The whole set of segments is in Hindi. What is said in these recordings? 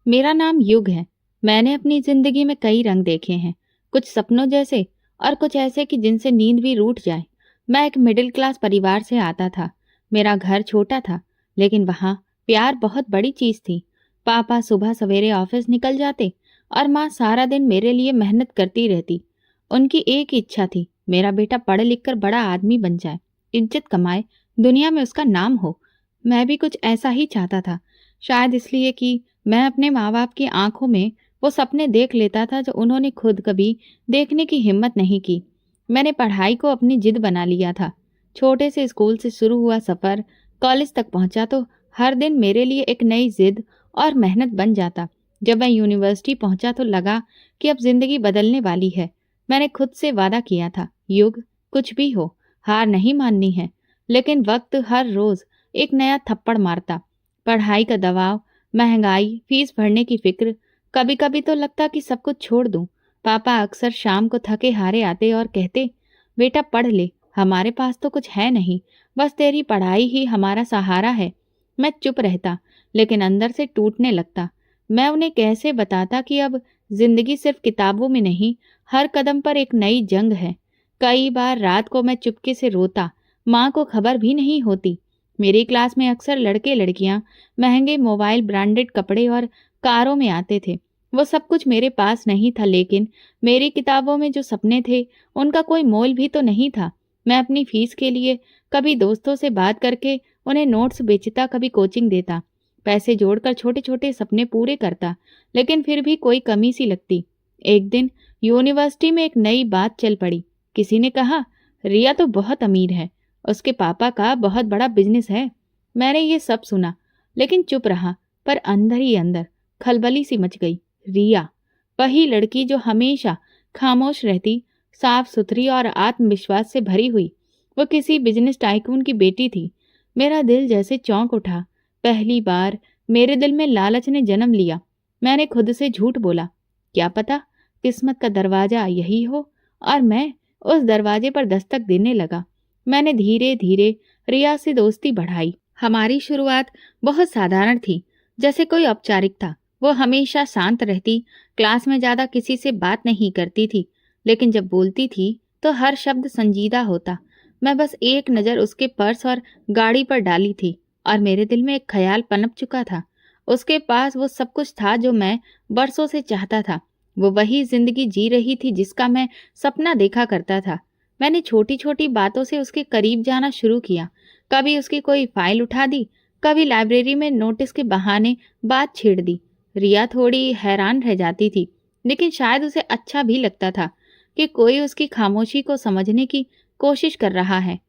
मेरा नाम युग है। मैंने अपनी जिंदगी में कई रंग देखे हैं, कुछ सपनों जैसे और कुछ ऐसे कि जिनसे नींद भी रूठ जाए। मैं एक मिडिल क्लास परिवार से आता था। मेरा घर छोटा था, लेकिन वहाँ प्यार बहुत बड़ी चीज थी। पापा सुबह सवेरे ऑफिस निकल जाते और माँ सारा दिन मेरे लिए मेहनत करती रहती। उनकी एक ही इच्छा थी, मेरा बेटा पढ़ लिख कर बड़ा आदमी बन जाए, इज्जत कमाए, दुनिया में उसका नाम हो। मैं भी कुछ ऐसा ही चाहता था, शायद इसलिए कि मैं अपने माँ-बाप की आँखों में वो सपने देख लेता था जो उन्होंने खुद कभी देखने की हिम्मत नहीं की। मैंने पढ़ाई को अपनी जिद बना लिया था। छोटे से स्कूल से शुरू हुआ सफ़र कॉलेज तक पहुंचा तो हर दिन मेरे लिए एक नई जिद और मेहनत बन जाता। जब मैं यूनिवर्सिटी पहुंचा तो लगा कि अब जिंदगी बदलने वाली है। मैंने खुद से वादा किया था, युग, कुछ भी हो, हार नहीं माननी है। लेकिन वक्त हर रोज एक नया थप्पड़ मारता। पढ़ाई का दबाव, महंगाई, फीस भरने की फिक्र, कभी कभी तो लगता कि सब कुछ छोड़ दूं। पापा अक्सर शाम को थके हारे आते और कहते, बेटा पढ़ ले, हमारे पास तो कुछ है नहीं, बस तेरी पढ़ाई ही हमारा सहारा है। मैं चुप रहता, लेकिन अंदर से टूटने लगता। मैं उन्हें कैसे बताता कि अब जिंदगी सिर्फ किताबों में नहीं, हर कदम पर एक नई जंग है। कई बार रात को मैं चुपके से रोता, माँ को खबर भी नहीं होती। मेरी क्लास में अक्सर लड़के लड़कियां महंगे मोबाइल, ब्रांडेड कपड़े और कारों में आते थे। वो सब कुछ मेरे पास नहीं था, लेकिन मेरी किताबों में जो सपने थे उनका कोई मोल भी तो नहीं था। मैं अपनी फीस के लिए कभी दोस्तों से बात करके उन्हें नोट्स बेचता, कभी कोचिंग देता, पैसे जोड़कर छोटे छोटे सपने पूरे करता, लेकिन फिर भी कोई कमी सी लगती। एक दिन यूनिवर्सिटी में एक नई बात चल पड़ी। किसी ने कहा, रिया तो बहुत अमीर है, उसके पापा का बहुत बड़ा बिजनेस है। मैंने ये सब सुना, लेकिन चुप रहा, पर अंदर ही अंदर खलबली सी मच गई। रिया, वही लड़की जो हमेशा खामोश रहती, साफ सुथरी और आत्मविश्वास से भरी हुई, वो किसी बिजनेस टाइकून की बेटी थी। मेरा दिल जैसे चौंक उठा। पहली बार मेरे दिल में लालच ने जन्म लिया। मैंने खुद से झूठ बोला, क्या पता किस्मत का दरवाजा यही हो। और मैं उस दरवाजे पर दस्तक देने लगा। मैंने धीरे धीरे रिया से दोस्ती बढ़ाई। हमारी शुरुआत बहुत साधारण थी, जैसे कोई औपचारिकता। वो हमेशा शांत रहती, क्लास में ज्यादा किसी से बात नहीं करती थी, लेकिन जब बोलती थी तो हर शब्द संजीदा होता। मैं बस एक नज़र उसके पर्स और गाड़ी पर डाली थी, और मेरे दिल में एक ख्याल पनप चुका था। उसके पास वो सब कुछ था जो मैं बरसों से चाहता था। वो वही जिंदगी जी रही थी जिसका मैं सपना देखा करता था। मैंने छोटी छोटी बातों से उसके करीब जाना शुरू किया। कभी उसकी कोई फाइल उठा दी, कभी लाइब्रेरी में नोटिस के बहाने बात छेड़ दी। रिया थोड़ी हैरान रह जाती थी, लेकिन शायद उसे अच्छा भी लगता था कि कोई उसकी खामोशी को समझने की कोशिश कर रहा है।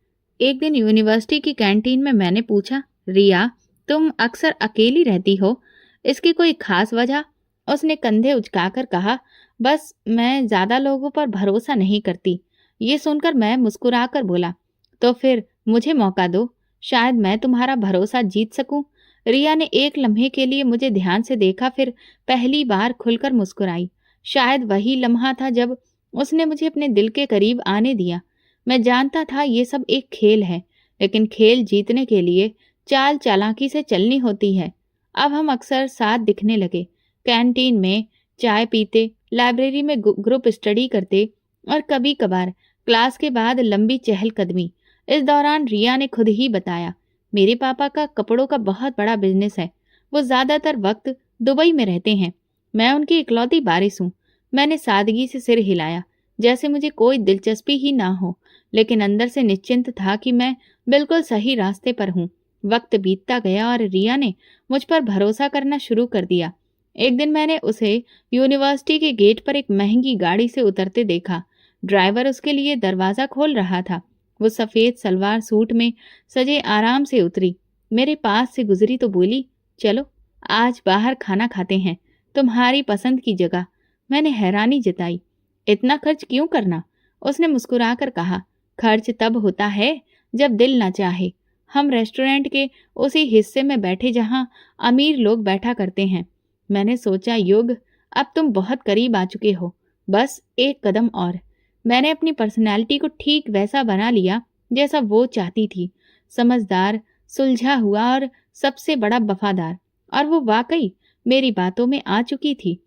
एक दिन यूनिवर्सिटी की कैंटीन में मैंने पूछा, रिया, तुम अक्सर अकेली रहती हो, इसकी कोई खास वजह? उसने कंधे उचकाकर कहा, बस मैं ज्यादा लोगों पर भरोसा नहीं करती। ये सुनकर मैं मुस्कुराकर बोला, तो फिर मुझे मौका दो, शायद मैं तुम्हारा भरोसा जीत सकूं। रिया ने एक लम्हे के लिए मुझे ध्यान से देखा, फिर पहली बार खुलकर मुस्कुराई। शायद वही लम्हा था जब उसने मुझे अपने दिल के करीब आने दिया। मैं जानता था ये सब एक खेल है, लेकिन खेल जीतने के लिए चाल चालाकी से चलनी होती है। अब हम अक्सर साथ दिखने लगे, कैंटीन में चाय पीते, लाइब्रेरी में ग्रुप स्टडी करते, और कभी कभार क्लास के बाद लंबी चहलकदमी। इस दौरान रिया ने खुद ही बताया, मेरे पापा का कपड़ों का बहुत बड़ा बिजनेस है, वो ज्यादातर वक्त दुबई में रहते हैं, मैं उनकी इकलौती वारिस हूँ। मैंने सादगी से सिर हिलाया, जैसे मुझे कोई दिलचस्पी ही ना हो, लेकिन अंदर से निश्चिंत था कि मैं बिल्कुल सही रास्ते पर हूँ। वक्त बीतता गया और रिया ने मुझ पर भरोसा करना शुरू कर दिया। एक दिन मैंने उसे यूनिवर्सिटी के गेट पर एक महंगी गाड़ी से उतरते देखा। ड्राइवर उसके लिए दरवाजा खोल रहा था। वो सफेद सलवार सूट में सजे आराम से उतरी, मेरे पास से गुजरी तो बोली, चलो आज बाहर खाना खाते हैं, तुम्हारी पसंद की जगह। मैंने हैरानी जताई, इतना खर्च क्यों करना? उसने मुस्कुराकर कहा, खर्च तब होता है जब दिल ना चाहे। हम रेस्टोरेंट के उसी हिस्से में बैठे जहां अमीर लोग बैठा करते हैं। मैंने सोचा, युग, अब तुम बहुत करीब आ चुके हो, बस एक कदम और। मैंने अपनी पर्सनैलिटी को ठीक वैसा बना लिया जैसा वो चाहती थी, समझदार, सुलझा हुआ और सबसे बड़ा वफादार। और वो वाकई मेरी बातों में आ चुकी थी।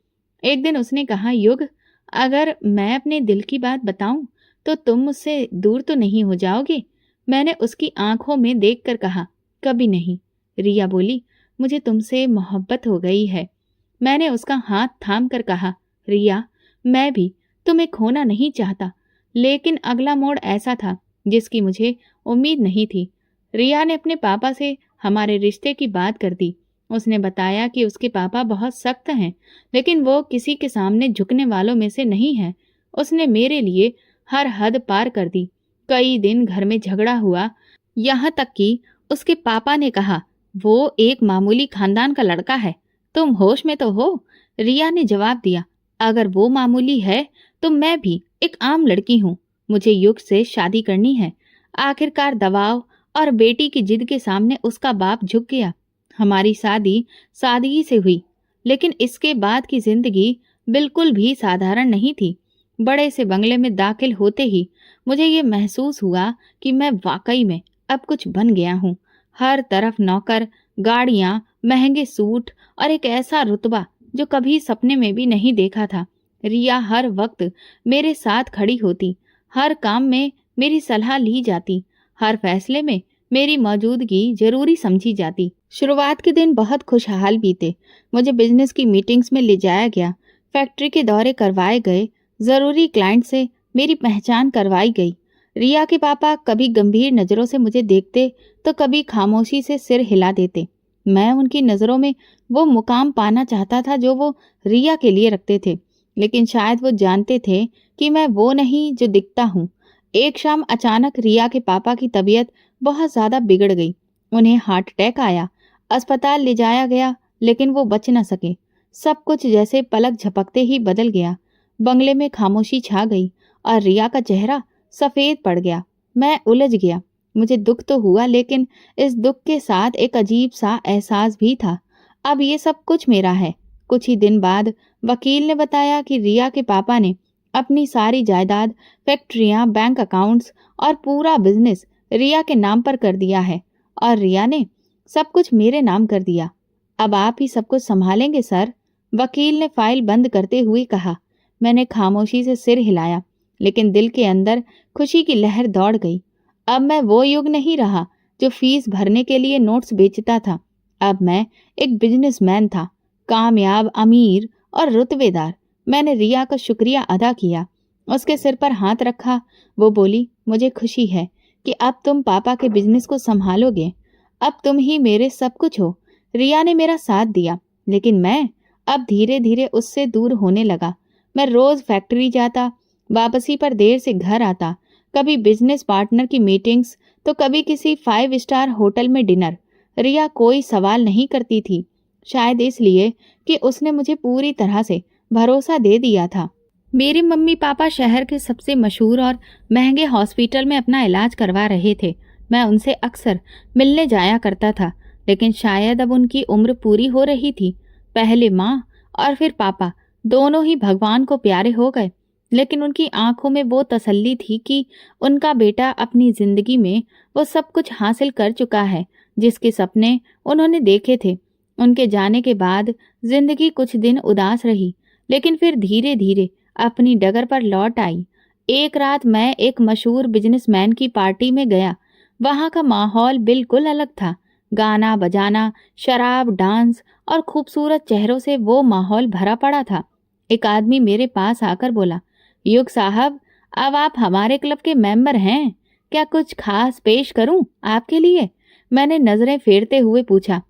एक दिन उसने कहा, युग, अगर मैं अपने दिल की बात बताऊं तो तुम मुझसे दूर तो नहीं हो जाओगे? मैंने उसकी आंखों में देखकर कहा, कभी नहीं। रिया बोली, मुझे तुमसे मोहब्बत हो गई है। मैंने उसका हाथ थाम कर कहा, रिया, मैं भी तुम्हें खोना नहीं चाहता। लेकिन अगला मोड़ ऐसा था जिसकी मुझे उम्मीद नहीं थी। रिया ने अपने पापा से हमारे रिश्ते की बात कर दी। उसने बताया कि उसके पापा बहुत सख्त हैं, लेकिन वो किसी के सामने झुकने वालों में से नहीं है। उसने मेरे लिए हर हद पार कर दी। कई दिन घर में झगड़ा हुआ, यहाँ तक कि उसके पापा ने कहा, वो एक मामूली खानदान का लड़का है, तुम होश में तो हो? रिया ने जवाब दिया, अगर वो मामूली है तो मैं भी एक आम लड़की हूँ। मुझे युग से शादी करनी है। आखिरकार दबाव और बेटी की जिद के सामने उसका बाप झुक गया। हमारी शादी सादगी से हुई, लेकिन इसके बाद की जिंदगी बिल्कुल भी साधारण नहीं थी। बड़े से बंगले में दाखिल होते ही मुझे ये महसूस हुआ कि मैं वाकई में अब कुछ बन गया हूँ। हर तरफ नौकर, गाड़ियाँ, महंगे सूट और एक ऐसा रुतबा जो कभी सपने में भी नहीं देखा था। रिया हर वक्त मेरे साथ खड़ी होती, हर काम में मेरी सलाह ली जाती, हर फैसले में मेरी मौजूदगी जरूरी समझी जाती। शुरुआत के दिन बहुत खुशहाल बीते। मुझे बिजनेस की मीटिंग्स में ले जाया गया, फैक्ट्री के दौरे करवाए गए, जरूरी क्लाइंट से मेरी पहचान करवाई गई। रिया के पापा कभी गंभीर नजरों से मुझे देखते तो कभी खामोशी से सिर हिला देते। मैं उनकी नजरों में वो मुकाम पाना चाहता था जो वो रिया के लिए रखते थे, लेकिन शायद वो जानते थे कि मैं वो नहीं जो दिखता हूँ। एक शाम अचानक रिया के पापा की तबीयत बहुत ज्यादा बिगड़ गई। उन्हें हार्ट अटैक आया। अस्पताल ले जाया गया, लेकिन वो बच न सके। सब कुछ जैसे पलक झपकते ही बदल गया। बंगले में खामोशी छा गई और रिया का चेहरा सफेद पड़ गया। मैं उलझ गया। मुझे दुख तो हुआ, लेकिन इस दुख के साथ एक अजीब सा एहसास भी था। अब ये सब कुछ मेरा है। कुछ ही दिन बाद वकील ने बताया कि रिया के पापा ने अपनी सारी जायदाद, फैक्ट्रियां, बैंक अकाउंट्स और पूरा बिजनेस रिया के नाम पर कर दिया है, और रिया ने सब कुछ मेरे नाम कर दिया। अब आप ही सब कुछ संभालेंगे सर? वकील ने फाइल बंद करते हुए कहा। मैंने खामोशी से सिर हिलाया, लेकिन दिल के अंदर खुशी की लहर दौड़ गई। अब मैं वो युग नहीं रहा जो फीस भरने के लिए नोट्स बेचता था। अब मैं एक बिजनेसमैन था, कामयाब, अमीर और रुतबेदार। मैंने रिया का शुक्रिया अदा किया, उसके सिर पर हाथ रखा। वो बोली, मुझे खुशी है कि अब तुम पापा के बिजनेस को संभालोगे। अब तुम ही मेरे सब कुछ हो। रिया ने मेरा साथ दिया, लेकिन मैं अब धीरे धीरे उससे दूर होने लगा। मैं रोज फैक्ट्री जाता, वापसी पर देर से घर आता, कभी बिजनेस पार्टनर की मीटिंग्स तो कभी किसी 5 स्टार होटल में डिनर। रिया कोई सवाल नहीं करती थी, शायद इसलिए कि उसने मुझे पूरी तरह से भरोसा दे दिया था। मेरे मम्मी पापा शहर के सबसे मशहूर और महंगे हॉस्पिटल में अपना इलाज करवा रहे थे। मैं उनसे अक्सर मिलने जाया करता था, लेकिन शायद अब उनकी उम्र पूरी हो रही थी। पहले माँ और फिर पापा दोनों ही भगवान को प्यारे हो गए, लेकिन उनकी आंखों में वो तसल्ली थी कि उनका बेटा अपनी जिंदगी में वो सब कुछ हासिल कर चुका है जिसके सपने उन्होंने देखे थे। उनके जाने के बाद जिंदगी कुछ दिन उदास रही, लेकिन फिर धीरे धीरे अपनी डगर पर लौट आई। एक रात मैं एक मशहूर बिजनेसमैन की पार्टी में गया। वहां का माहौल बिल्कुल अलग था। गाना बजाना, शराब, डांस और खूबसूरत चेहरों से वो माहौल भरा पड़ा था। एक आदमी मेरे पास आकर बोला, युग साहब, अब आप हमारे क्लब के मेंबर हैं, क्या कुछ खास पेश करूं आपके लिए? मैंने नजरें फेरते हुए पूछा,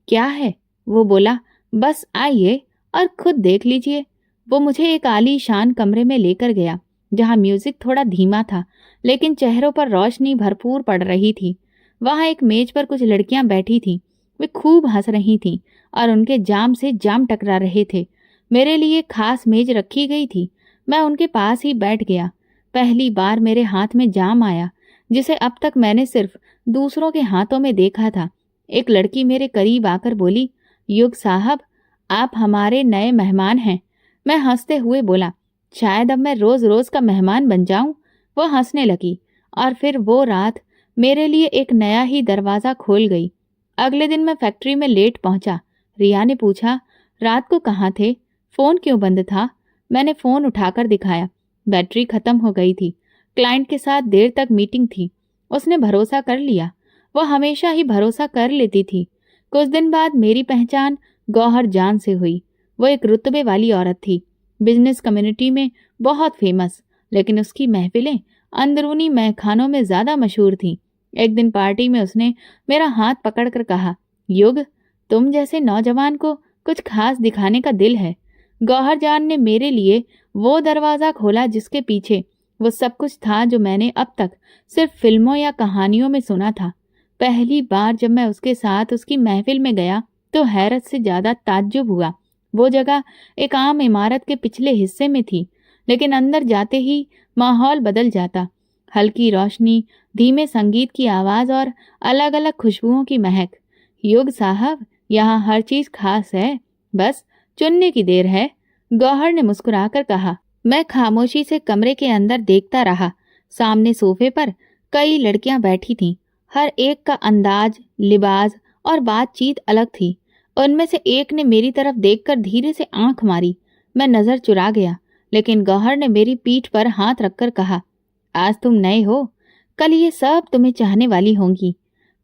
क्या है? वो बोला, बस आइए और खुद देख लीजिए। वो मुझे एक आलीशान कमरे में लेकर गया, जहां म्यूजिक थोड़ा धीमा था, लेकिन चेहरों पर रोशनी भरपूर पड़ रही थी। वहां एक मेज पर कुछ लड़कियां बैठी थीं। वे खूब हंस रही थीं और उनके जाम से जाम टकरा रहे थे। मेरे लिए खास मेज रखी गई थी। मैं उनके पास ही बैठ गया। पहली बार मेरे हाथ में जाम आया, जिसे अब तक मैंने सिर्फ दूसरों के हाथों में देखा था। एक लड़की मेरे करीब आकर बोली, युग साहब, आप हमारे नए मेहमान हैं। मैं हंसते हुए बोला, शायद अब मैं रोज रोज का मेहमान बन जाऊं। वो हंसने लगी और फिर वो रात मेरे लिए एक नया ही दरवाजा खोल गई। अगले दिन मैं फैक्ट्री में लेट पहुंचा। रिया ने पूछा, रात को कहाँ थे? फ़ोन क्यों बंद था? मैंने फ़ोन उठाकर दिखाया। बैटरी खत्म हो गई थी। क्लाइंट के साथ देर तक मीटिंग थी। उसने भरोसा कर लिया। वह हमेशा ही भरोसा कर लेती थी। कुछ दिन बाद मेरी पहचान गौहर जान से हुई। वो एक रुतबे वाली औरत थी, बिजनेस कम्युनिटी में बहुत फेमस, लेकिन उसकी महफिलें अंदरूनी महखानों में ज्यादा मशहूर थीं। एक दिन पार्टी में उसने मेरा हाथ पकड़कर कहा, युग, तुम जैसे नौजवान को कुछ खास दिखाने का दिल है। गौहर जान ने मेरे लिए वो दरवाजा खोला जिसके पीछे वो सब कुछ था जो मैंने अब तक सिर्फ फिल्मों या कहानियों में सुना था। पहली बार जब मैं उसके साथ उसकी महफिल में गया तो हैरत से ज्यादा ताज्जुब हुआ। वो जगह एक आम इमारत के पिछले हिस्से में थी, लेकिन अंदर जाते ही माहौल बदल जाता। हल्की रोशनी, धीमे संगीत की आवाज और अलग अलग खुशबुओं की महक। युग साहब, यहाँ हर चीज खास है, बस चुनने की देर है, गौहर ने मुस्कुराकर कहा। मैं खामोशी से कमरे के अंदर देखता रहा। सामने सोफे पर कई लड़कियां बैठी थीं। हर एक का अंदाज, लिबास और बातचीत अलग थी। उनमें से एक ने मेरी तरफ देखकर धीरे से आंख मारी। मैं नजर चुरा गया, लेकिन गौहर ने मेरी पीठ पर हाथ रखकर कहा, आज तुम नए हो, कल ये सब तुम्हें चाहने वाली होंगी।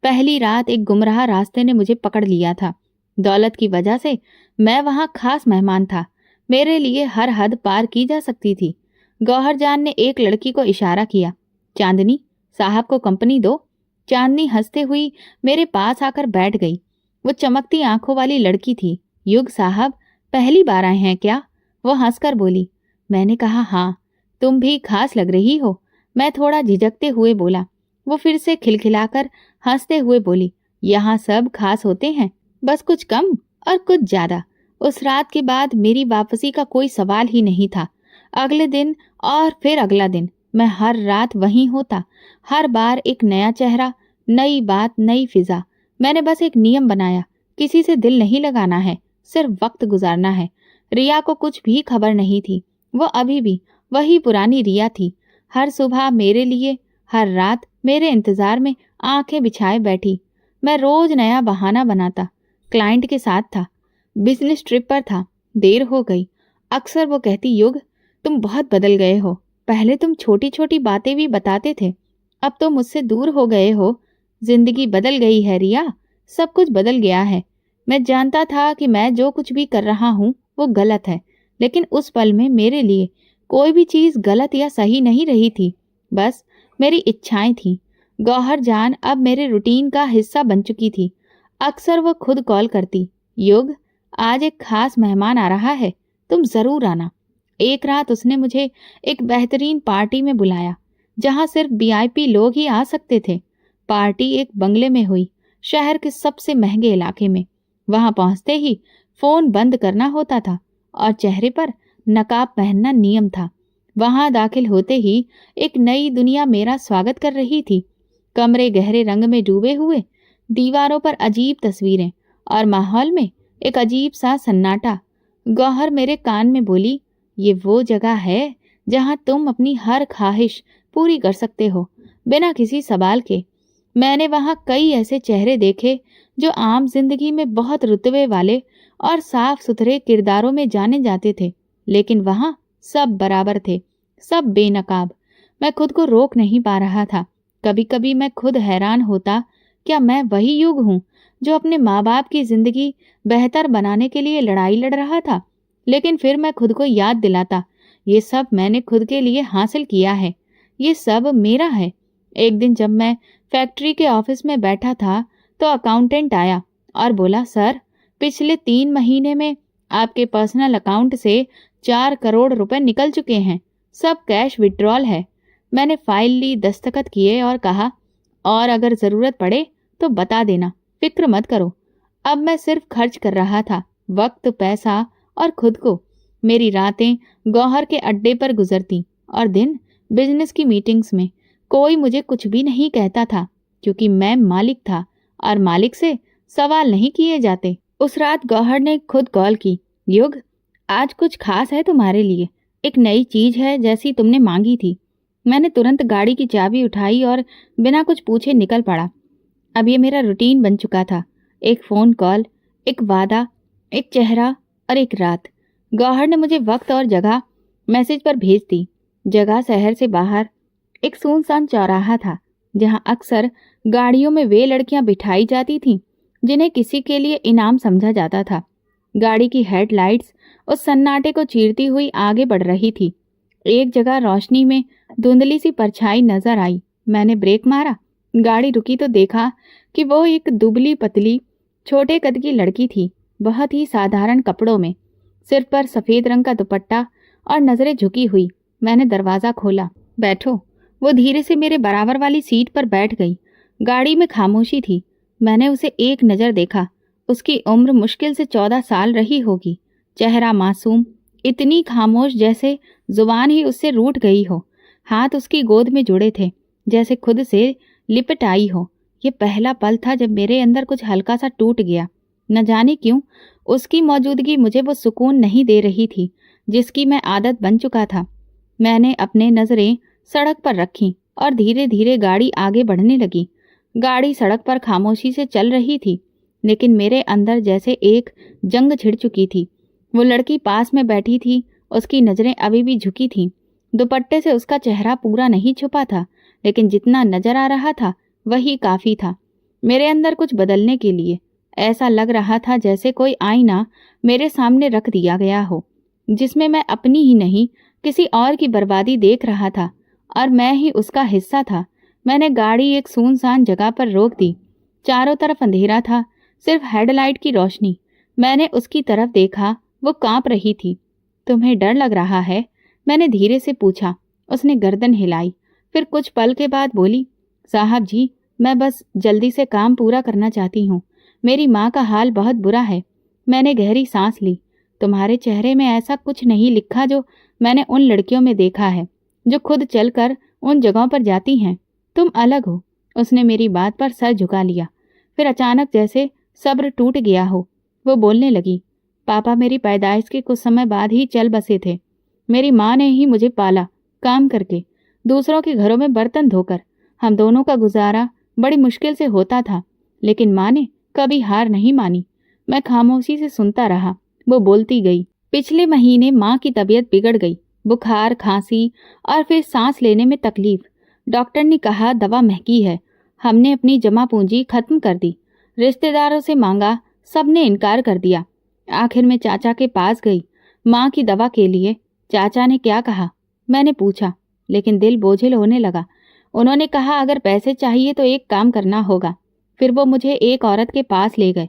पहली रात एक गुमराह रास्ते ने मुझे पकड़ लिया था। दौलत की वजह से मैं वहां खास मेहमान था। मेरे लिए हर हद पार की जा सकती थी। गौहर जान ने एक लड़की को इशारा किया, चांदनी, साहब को कंपनी दो। चांदनी हंसते हुई मेरे पास आकर बैठ गई। वो चमकती आंखों वाली लड़की थी। युग साहब, पहली बार आए हैं क्या? वो हंसकर बोली। मैंने कहा, हाँ, तुम भी खास लग रही हो। मैं थोड़ा झिझकते हुए बोला। वो फिर से खिलखिलाकर हंसते हुए बोली, यहाँ सब खास होते हैं, बस कुछ कम और कुछ ज्यादा। उस रात के बाद मेरी वापसी का कोई सवाल ही नहीं था। अगले दिन और फिर अगला दिन मैं हर रात वहीं होता। हर बार एक नया चेहरा, नई बात, नई फिजा। मैंने बस एक नियम बनाया, किसी से दिल नहीं लगाना है, सिर्फ वक्त गुजारना है। रिया को कुछ भी खबर नहीं थी। वो अभी भी वही पुरानी रिया थी। हर सुबह मेरे लिए, हर रात मेरे इंतजार में आंखें बिछाए बैठी। मैं रोज नया बहाना बनाता। क्लाइंट के साथ था, बिजनेस ट्रिप पर था, देर हो गई। अक्सर वो कहती, युग, तुम बहुत बदल गए हो। पहले तुम छोटी छोटी बातें भी बताते थे, अब तो मुझसे दूर हो गए हो। जिंदगी बदल गई है रिया, सब कुछ बदल गया है। मैं जानता था कि मैं जो कुछ भी कर रहा हूँ वो गलत है, लेकिन उस पल में मेरे लिए कोई भी चीज गलत या सही नहीं रही थी, बस मेरी इच्छाएं थीं। गौहर जान अब मेरे रूटीन का हिस्सा बन चुकी थी। अक्सर वो खुद कॉल करती, युग, आज एक खास मेहमान आ रहा है, तुम जरूर आना। एक रात उसने मुझे एक बेहतरीन पार्टी में बुलाया, जहां सिर्फ वीआईपी लोग ही आ सकते थे। पार्टी एक बंगले में हुई, शहर के सबसे महंगे इलाके में। वहां पहुंचते ही फोन बंद करना होता था और चेहरे पर नकाब पहनना नियम था। वहां दाखिल होते ही एक नई दुनिया मेरा स्वागत कर रही थी। कमरे गहरे रंग में डूबे हुए, दीवारों पर अजीब तस्वीरें और माहौल में एक अजीब सा सन्नाटा। गौहर मेरे कान में बोली, ये वो जगह है जहां तुम अपनी हर ख्वाहिश पूरी कर सकते हो, बिना किसी सवाल के। मैंने वहां कई ऐसे चेहरे देखे जो आम जिंदगी में बहुत रुतबे वाले और साफ सुथरे किरदारों में जाने जाते थे, लेकिन वहां सब बराबर थे, सब बेनकाब। मैं खुद को रोक नहीं पा रहा था। कभी कभी मैं खुद हैरान होता, क्या मैं वही युग हूँ जो अपने माँ बाप की जिंदगी बेहतर बनाने के लिए लड़ाई लड़ रहा था? लेकिन फिर मैं खुद को याद दिलाता, ये सब मैंने खुद के लिए हासिल किया है, ये सब मेरा है। एक दिन जब मैं फैक्ट्री के ऑफिस में बैठा था तो अकाउंटेंट आया और बोला, सर, पिछले 3 महीने में आपके पर्सनल अकाउंट से 4 करोड़ रुपए निकल चुके हैं, सब कैश विड्रॉल है। मैंने फाइल ली, दस्तखत किए और कहा, और अगर जरूरत पड़े तो बता देना, फिक्र मत करो। अब मैं सिर्फ खर्च कर रहा था, वक्त, पैसा और खुद को। मेरी रातें गौहर के अड्डे पर गुजरती और दिन बिजनेस की मीटिंग्स में। कोई मुझे कुछ भी नहीं कहता था, क्योंकि मैं मालिक था और मालिक से सवाल नहीं किए जाते। उस रात गौहर ने खुद कॉल की, युग, आज कुछ खास है तुम्हारे लिए, एक नई चीज है जैसी तुमने मांगी थी। मैंने तुरंत गाड़ी की चाबी उठाई और बिना कुछ पूछे निकल पड़ा। अब ये मेरा रूटीन बन चुका था, एक फोन कॉल, एक वादा, एक चेहरा, और एक रात। गौहर ने मुझे वक्त और जगह मैसेज पर भेज दी। जगह शहर से बाहर एक सुनसान चौराहा था, जहां अक्सर गाड़ियों में वे लड़कियां बिठाई जाती थीं जिन्हें किसी के लिए इनाम समझा जाता था। गाड़ी की हेडलाइट्स उस सन्नाटे को चीरती हुई आगे बढ़ रही थी। एक जगह रोशनी में धुंधली सी परछाई नजर आई। मैंने ब्रेक मारा। गाड़ी रुकी तो देखा कि वो एक दुबली पतली छोटे कद की लड़की थी, बहुत ही साधारण कपड़ों में, सिर पर सफेद रंग का दुपट्टा और नजरें झुकी हुई। मैंने दरवाजा खोला। बैठो। वो धीरे से मेरे बराबर वाली सीट पर बैठ गई। गाड़ी में खामोशी थी। मैंने उसे एक नजर देखा। उसकी उम्र मुश्किल से 14 साल रही होगी। चेहरा मासूम, इतनी खामोश जैसे जुबान ही उससे रूठ गई हो। हाथ उसकी गोद में जुड़े थे, जैसे खुद से लिपट आई हो। ये पहला पल था जब मेरे अंदर कुछ हल्का सा टूट गया। न जाने क्यों उसकी मौजूदगी मुझे वो सुकून नहीं दे रही थी जिसकी मैं आदत बन चुका था। मैंने अपने नजरें सड़क पर रखी और धीरे धीरे गाड़ी आगे बढ़ने लगी। गाड़ी सड़क पर खामोशी से चल रही थी, लेकिन मेरे अंदर जैसे एक जंग छिड़ चुकी थी। वो लड़की पास में बैठी थी, उसकी नजरें अभी भी झुकी थीं। दुपट्टे से उसका चेहरा पूरा नहीं छुपा था, लेकिन जितना नजर आ रहा था वही काफी था मेरे अंदर कुछ बदलने के लिए। ऐसा लग रहा था जैसे कोई आईना मेरे सामने रख दिया गया हो, जिसमें मैं अपनी ही नहीं किसी और की बर्बादी देख रहा था, और मैं ही उसका हिस्सा था। मैंने गाड़ी एक सुनसान जगह पर रोक दी। चारों तरफ अंधेरा था, सिर्फ हेडलाइट की रोशनी। मैंने उसकी तरफ देखा। वो कांप रही थी। तुम्हें डर लग रहा है? मैंने धीरे से पूछा। उसने गर्दन हिलाई, फिर कुछ पल के बाद बोली, साहब जी, मैं बस जल्दी से काम पूरा करना चाहती हूँ। मेरी माँ का हाल बहुत बुरा है। मैंने गहरी सांस ली। तुम्हारे चेहरे में ऐसा कुछ नहीं लिखा जो मैंने उन लड़कियों में देखा है, जो खुद चलकर उन जगहों पर जाती हैं। तुम अलग हो। उसने मेरी बात पर सर झुका लिया। फिर अचानक जैसे सब्र टूट गया हो, वो बोलने लगी, पापा मेरी पैदाइश के कुछ समय बाद ही चल बसे थे। मेरी माँ ने ही मुझे पाला, काम करके, दूसरों के घरों में बर्तन धोकर। हम दोनों का गुजारा बड़ी मुश्किल से होता था, लेकिन माँ ने कभी हार नहीं मानी। मैं खामोशी से सुनता रहा। वो बोलती गई। पिछले महीने माँ की तबीयत बिगड़ गई। बुखार, खांसी और फिर सांस लेने में तकलीफ। डॉक्टर ने कहा दवा महंगी है। हमने अपनी जमा पूंजी खत्म कर दी, रिश्तेदारों से मांगा, सबने इनकार कर दिया। आखिर में चाचा के पास गई माँ की दवा के लिए। चाचा ने क्या कहा? मैंने पूछा, लेकिन दिल बोझिल होने लगा। उन्होंने कहा अगर पैसे चाहिए तो एक काम करना होगा। फिर वो मुझे एक औरत के पास ले गए।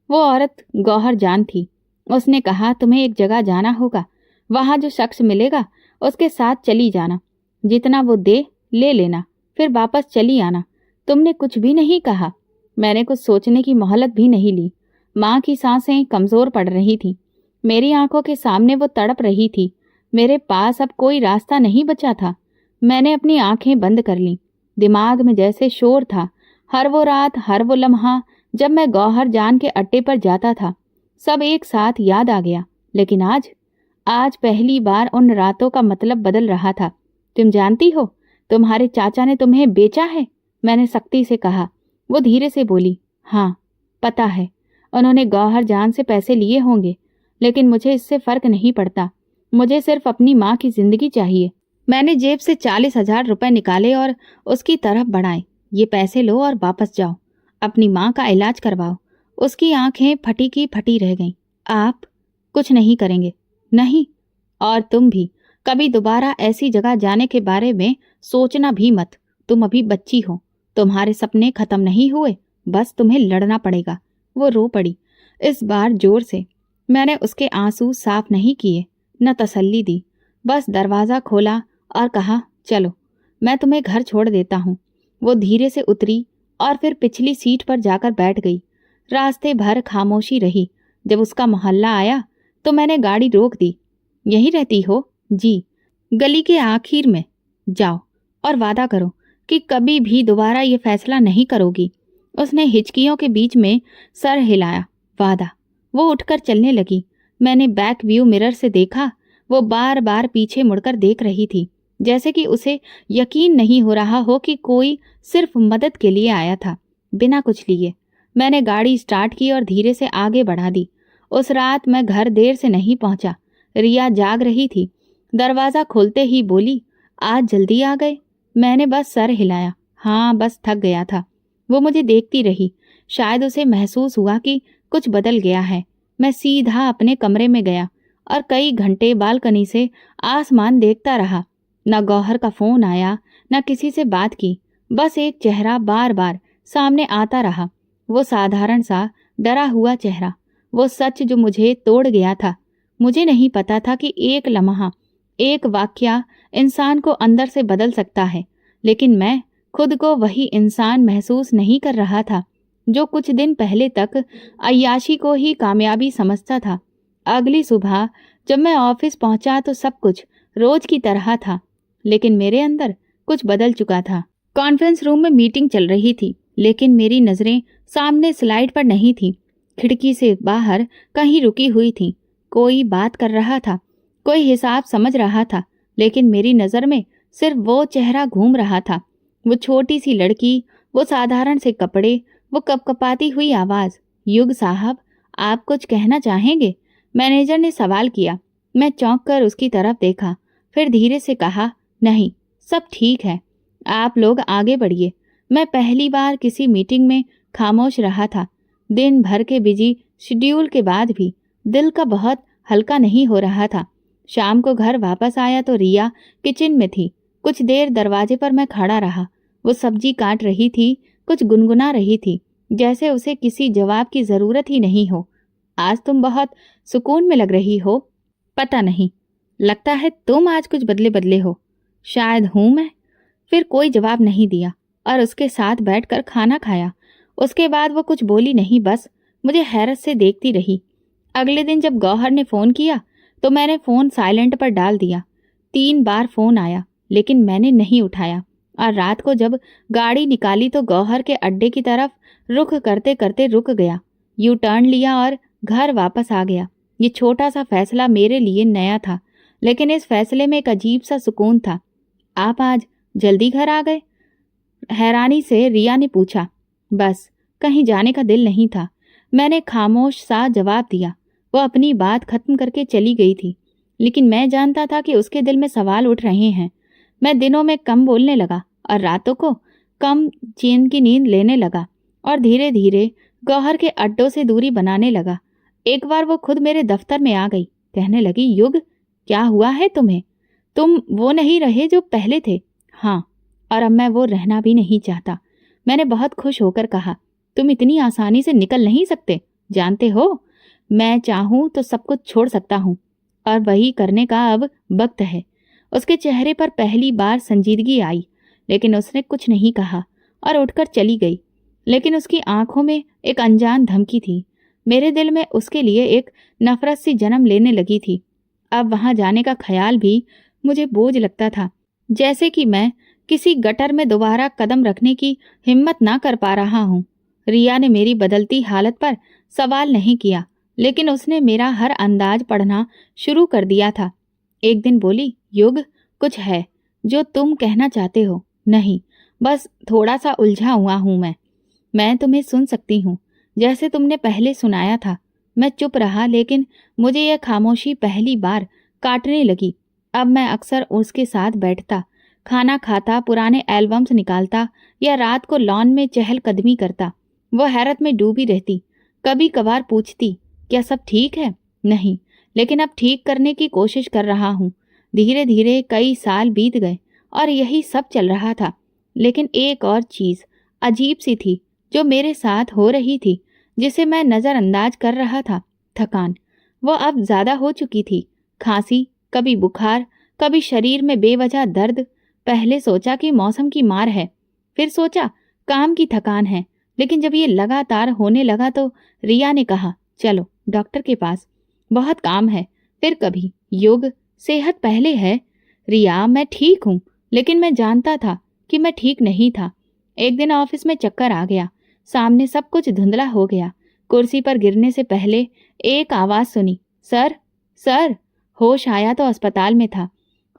वो औरत गौहर जान थी। उसने कहा तुम्हें एक जगह जाना होगा, वहां जो शख्स मिलेगा उसके साथ चली जाना, जितना वो दे ले लेना, फिर वापस चली आना। तुमने कुछ भी नहीं कहा। मैंने कुछ सोचने की मोहलत भी नहीं ली। माँ की सांसें कमजोर पड़ रही थी। मेरी आंखों के सामने वो तड़प रही थी। मेरे पास अब कोई रास्ता नहीं बचा था। मैंने अपनी आंखें बंद कर लीं। दिमाग में जैसे शोर था। हर वो रात, हर वो लम्हा जब मैं गौहर जान के अड्डे पर जाता था, सब एक साथ याद आ गया। लेकिन आज पहली बार उन रातों का मतलब बदल रहा था। तुम जानती हो, तुम्हारे चाचा ने तुम्हें बेचा है? मैंने सख्ती से कहा। वो धीरे से बोली, हाँ पता है। उन्होंने गौहर जान से पैसे लिए होंगे, लेकिन मुझे इससे फर्क नहीं पड़ता। मुझे सिर्फ अपनी माँ की जिंदगी चाहिए। मैंने जेब से 40,000 रुपए निकाले और उसकी तरफ बढ़ाए। ये पैसे लो और वापस जाओ, अपनी माँ का इलाज करवाओ। उसकी आंखें फटी की फटी रह गईं। आप कुछ नहीं करेंगे? नहीं, और तुम भी कभी दोबारा ऐसी जगह जाने के बारे में सोचना भी मत। तुम अभी बच्ची हो, तुम्हारे सपने खत्म नहीं हुए, बस तुम्हें लड़ना पड़ेगा। वो रो पड़ी, इस बार जोर से। मैंने उसके आंसू साफ नहीं किए, न तसल्ली दी, बस दरवाज़ा खोला और कहा, चलो मैं तुम्हें घर छोड़ देता हूँ। वो धीरे से उतरी और फिर पिछली सीट पर जाकर बैठ गई। रास्ते भर खामोशी रही। जब उसका मोहल्ला आया तो मैंने गाड़ी रोक दी। यहीं रहती हो? जी। गली के आखिर में। जाओ और वादा करो कि कभी भी दोबारा ये फैसला नहीं करोगी। उसने हिचकियों के बीच में सर हिलाया। वादा। वो उठकर चलने लगी। मैंने बैक व्यू मिरर से देखा। वो बार बार पीछे मुड़कर देख रही थी, जैसे कि उसे यकीन नहीं हो रहा हो कि कोई सिर्फ मदद के लिए आया था, बिना कुछ लिए। मैंने गाड़ी स्टार्ट की और धीरे से आगे बढ़ा दी। उस रात मैं घर देर से नहीं पहुंचा। रिया जाग रही थी। दरवाज़ा खोलते ही बोली, आज जल्दी आ गए। मैंने बस सर हिलाया। हाँ, बस थक गया था। वो मुझे देखती रही। शायद उसे महसूस हुआ कि कुछ बदल गया है। मैं सीधा अपने कमरे में गया और कई घंटे बालकनी से आसमान देखता रहा। न गौहर का फोन आया, न किसी से बात की। बस एक चेहरा बार बार सामने आता रहा, वो साधारण सा डरा हुआ चेहरा, वो सच जो मुझे तोड़ गया था। मुझे नहीं पता था कि एक लम्हा, एक वाकया इंसान को अंदर से बदल सकता है, लेकिन मैं खुद को वही इंसान महसूस नहीं कर रहा था जो कुछ दिन पहले तक अय्याशी को ही कामयाबी समझता था। अगली सुबह जब मैं ऑफिस पहुंचा तो सब कुछ रोज की तरह था, लेकिन मेरे अंदर कुछ बदल चुका था। कॉन्फ्रेंस रूम में मीटिंग चल रही थी, लेकिन मेरी नजरें सामने स्लाइड पर नहीं थी। खिड़की से बाहर कहीं रुकी हुई थी। कोई बात कर रहा था, कोई हिसाब समझ रहा था, लेकिन मेरी नजर में सिर्फ वो चेहरा घूम रहा था। वो छोटी सी लड़की, वो साधारण से कपड़े, वो कपकपाती हुई आवाज। युग साहब, आप कुछ कहना चाहेंगे? मैनेजर ने सवाल किया। मैं चौंक कर उसकी तरफ देखा, फिर धीरे से कहा, नहीं, सब ठीक है, आप लोग आगे बढ़िए। मैं पहली बार किसी मीटिंग में खामोश रहा था। दिन भर के बिजी शेड्यूल के बाद भी दिल का बहुत हल्का नहीं हो रहा था। शाम को घर वापस आया तो रिया किचन में थी। कुछ देर दरवाजे पर मैं खड़ा रहा। वो सब्जी काट रही थी, कुछ गुनगुना रही थी, जैसे उसे किसी जवाब की जरूरत ही नहीं हो। आज तुम बहुत सुकून में लग रही हो। पता नहीं, लगता है तुम आज कुछ बदले बदले हो। शायद हूं मैं। फिर कोई जवाब नहीं दिया और उसके साथ बैठकर खाना खाया। उसके बाद वो कुछ बोली नहीं, बस मुझे हैरत से देखती रही। अगले दिन जब गौहर ने फोन किया तो मैंने फोन साइलेंट पर डाल दिया। 3 बार फोन आया, लेकिन मैंने नहीं उठाया। और रात को जब गाड़ी निकाली तो गौहर के अड्डे की तरफ रुख करते करते रुक गया। यू टर्न लिया और घर वापस आ गया। ये छोटा सा फैसला मेरे लिए नया था, लेकिन इस फैसले में एक अजीब सा सुकून था। आप आज जल्दी घर आ गए? हैरानी से रिया ने पूछा। बस, कहीं जाने का दिल नहीं था, मैंने खामोश सा जवाब दिया। वो अपनी बात खत्म करके चली गई थी, लेकिन मैं जानता था कि उसके दिल में सवाल उठ रहे हैं। मैं दिनों में कम बोलने लगा और रातों को कम चैन की नींद लेने लगा और धीरे धीरे गौहर के अड्डों से दूरी बनाने लगा। एक बार वो खुद मेरे दफ्तर में आ गई, कहने लगी, युग, क्या हुआ है तुम्हें? तुम वो नहीं रहे जो पहले थे। हाँ, और अब मैं वो रहना भी नहीं चाहता। मैंने बहुत खुश होकर कहा, तुम इतनी आसानी से निकल नहीं सकते, जानते हो। मैं चाहूं तो सब कुछ छोड़ सकता हूं, और वही करने का अब वक्त है। उसके चेहरे पर पहली बार संजीदगी आई, लेकिन उसने कुछ नहीं कहा और उठकर चली गई। लेकिन उसकी आंखों में एक अनजान धमकी थी। मेरे दिल में उसके लिए एक नफरत सी जन्म लेने लगी थी। अब वहां जाने का ख्याल भी मुझे बोझ लगता था, जैसे कि मैं किसी गटर में दोबारा कदम रखने की हिम्मत ना कर पा रहा हूं। रिया ने मेरी बदलती हालत पर सवाल नहीं किया, लेकिन उसने मेरा हर अंदाज पढ़ना शुरू कर दिया था। एक दिन बोली, युग, कुछ है जो तुम कहना चाहते हो? नहीं, बस थोड़ा सा उलझा हुआ हूं मैं तुम्हें सुन सकती हूँ, जैसे तुमने पहले सुनाया था। मैं चुप रहा, लेकिन मुझे यह खामोशी पहली बार काटने लगी। अब मैं अक्सर उसके साथ बैठता, खाना खाता, पुराने एल्बम्स निकालता या रात को लॉन में चहलकदमी करता। वो हैरत में डूबी रहती। कभी कभार पूछती, क्या सब ठीक है? नहीं, लेकिन अब ठीक करने की कोशिश कर रहा हूँ। धीरे धीरे कई साल बीत गए और यही सब चल रहा था। लेकिन एक और चीज अजीब सी थी जो मेरे साथ हो रही थी, जिसे मैं नजरअंदाज कर रहा था। थकान। वो अब ज्यादा हो चुकी थी। खांसी, कभी बुखार, कभी शरीर में बेवजह दर्द। पहले सोचा कि मौसम की मार है, फिर सोचा काम की थकान है, लेकिन जब ये लगातार होने लगा तो रिया ने कहा, चलो डॉक्टर के पास, बहुत काम है। फिर कभी, युग, सेहत पहले है। रिया, मैं ठीक हूँ, लेकिन मैं जानता था कि मैं ठीक नहीं था। एक दिन ऑफिस में चक्कर आ गया, सामने सब कुछ धुंधला हो गया। कुर्सी पर गिरने से पहले एक आवाज सुनी, सर, सर। होश आया तो अस्पताल में था।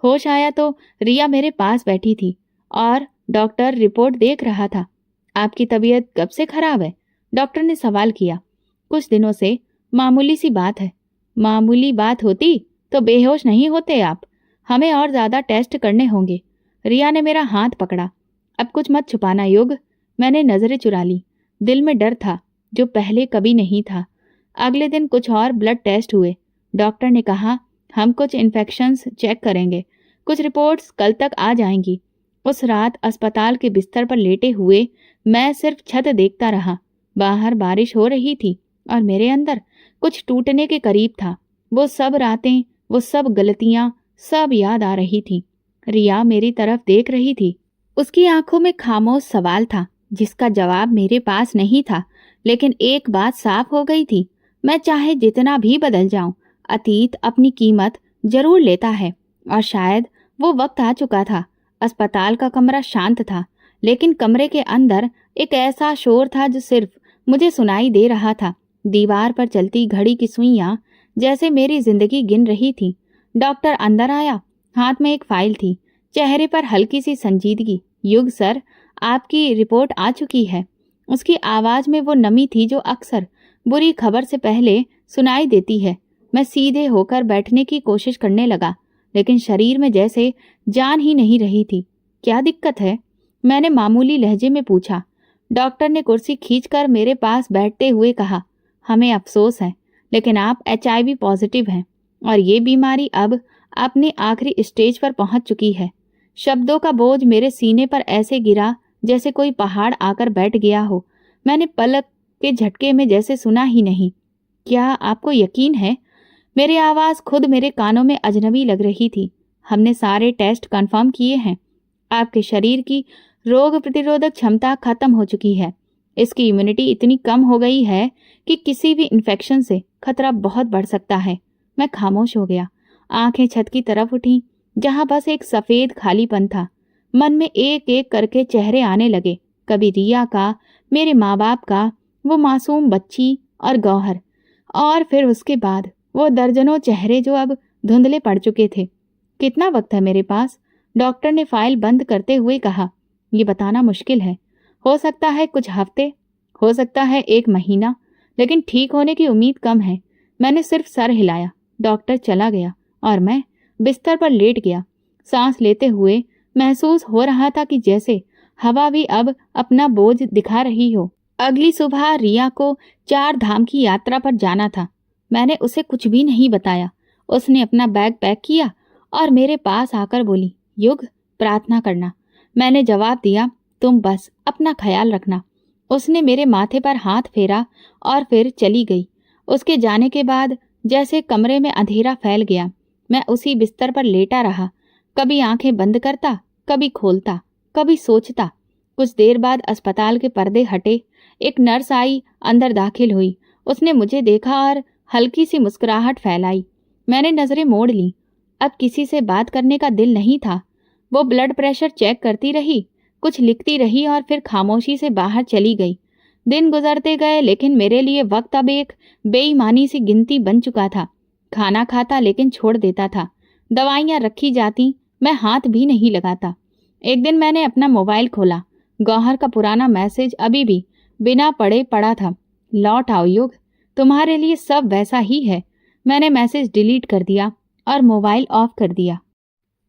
होश आया तो रिया मेरे पास बैठी थी और डॉक्टर रिपोर्ट देख रहा था। आपकी तबीयत कब से खराब है? डॉक्टर ने सवाल किया। कुछ दिनों से, मामूली सी बात है। मामूली बात होती तो बेहोश नहीं होते आप। हमें और ज़्यादा टेस्ट करने होंगे। रिया ने मेरा हाथ पकड़ा। अब कुछ मत छुपाना युग। मैंने नज़रें चुरा ली। दिल में डर था जो पहले कभी नहीं था। अगले दिन कुछ और ब्लड टेस्ट हुए। डॉक्टर ने कहा हम कुछ इन्फेक्शंस चेक करेंगे, कुछ रिपोर्ट्स कल तक आ जाएंगी। उस रात अस्पताल के बिस्तर पर लेटे हुए मैं सिर्फ छत देखता रहा। बाहर बारिश हो रही थी और मेरे अंदर कुछ टूटने के करीब था। वो सब रातें, वो सब गलतियां, सब याद आ रही थी। रिया मेरी तरफ देख रही थी। उसकी आंखों में खामोश सवाल था जिसका जवाब मेरे पास नहीं था। लेकिन एक बात साफ हो गई थी, मैं चाहे जितना भी बदल जाऊं, अतीत अपनी कीमत जरूर लेता है। और शायद वो वक्त आ चुका था। अस्पताल का कमरा शांत था, लेकिन कमरे के अंदर एक ऐसा शोर था जो सिर्फ मुझे सुनाई दे रहा था। दीवार पर चलती घड़ी की सुइयां जैसे मेरी जिंदगी गिन रही थी। डॉक्टर अंदर आया। हाथ में एक फाइल थी, चेहरे पर हल्की सी संजीदगी। युग सर, आपकी रिपोर्ट आ चुकी है। उसकी आवाज में वो नमी थी जो अक्सर बुरी खबर से पहले सुनाई देती है। मैं सीधे होकर बैठने की कोशिश करने लगा, लेकिन शरीर में जैसे जान ही नहीं रही थी। क्या दिक्कत है? मैंने मामूली लहजे में पूछा। डॉक्टर ने कुर्सी खींचकर मेरे पास बैठते हुए कहा, हमें अफसोस है, लेकिन आप HIV पॉजिटिव हैं और ये बीमारी अब अपने आखिरी स्टेज पर पहुंच चुकी है। शब्दों का बोझ मेरे सीने पर ऐसे गिरा जैसे कोई पहाड़ आकर बैठ गया हो। मैंने पलक के झटके में जैसे सुना ही नहीं। क्या आपको यकीन है? मेरी आवाज़ खुद मेरे कानों में अजनबी लग रही थी। हमने सारे टेस्ट कंफर्म किए हैं। आपके शरीर की रोग प्रतिरोधक क्षमता खत्म हो चुकी है। इसकी इम्यूनिटी इतनी कम हो गई है कि किसी भी इन्फेक्शन से खतरा बहुत बढ़ सकता है। मैं खामोश हो गया। आंखें छत की तरफ उठी जहां बस एक सफेद खालीपन था। मन में एक एक करके चेहरे आने लगे। कभी रिया का, मेरे माँ बाप का, वो मासूम बच्ची और गौहर, और फिर उसके बाद वो दर्जनों चेहरे जो अब धुंधले पड़ चुके थे। कितना वक्त है मेरे पास? डॉक्टर ने फाइल बंद करते हुए कहा। ये बताना मुश्किल है। हो सकता है कुछ हफ्ते, हो सकता है 1 महीना, लेकिन ठीक होने की उम्मीद कम है। मैंने सिर्फ सर हिलाया। डॉक्टर चला गया और मैं बिस्तर पर लेट गया। सांस लेते हुए महसूस हो रहा था कि जैसे हवा भी अब अपना बोझ दिखा रही हो। अगली सुबह रिया को 4 धाम की यात्रा पर जाना था। मैंने उसे कुछ भी नहीं बताया। उसने अपना बैग पैक किया और मेरे पास आकर बोली, युग, प्रार्थना करना। मैंने जवाब दिया, तुम बस अपना ख्याल रखना। उसने मेरे माथे पर हाथ फेरा और फिर चली गई। उसके जाने के बाद जैसे कमरे में अंधेरा फैल गया। मैं उसी बिस्तर पर लेटा रहा, कभी आंखें बंद करता, कभी खोलता, कभी सोचता। कुछ देर बाद अस्पताल के पर्दे हटे। एक नर्स आई, अंदर दाखिल हुई। उसने मुझे देखा और हल्की सी मुस्कुराहट फैलाई। मैंने नजरें मोड़ ली। अब किसी से बात करने का दिल नहीं था। वो ब्लड प्रेशर चेक करती रही, कुछ लिखती रही और फिर खामोशी से बाहर चली गई। दिन गुजरते गए, लेकिन मेरे लिए वक्त अब एक बेईमानी सी गिनती बन चुका था। खाना खाता लेकिन छोड़ देता था। दवाइयाँ रखी जाती, मैं हाथ भी नहीं लगाता। एक दिन मैंने अपना मोबाइल खोला। गौहर का पुराना मैसेज अभी भी बिना पढ़े पड़ा था। लौट आओ युग, तुम्हारे लिए सब वैसा ही है। मैंने मैसेज डिलीट कर दिया और मोबाइल ऑफ कर दिया।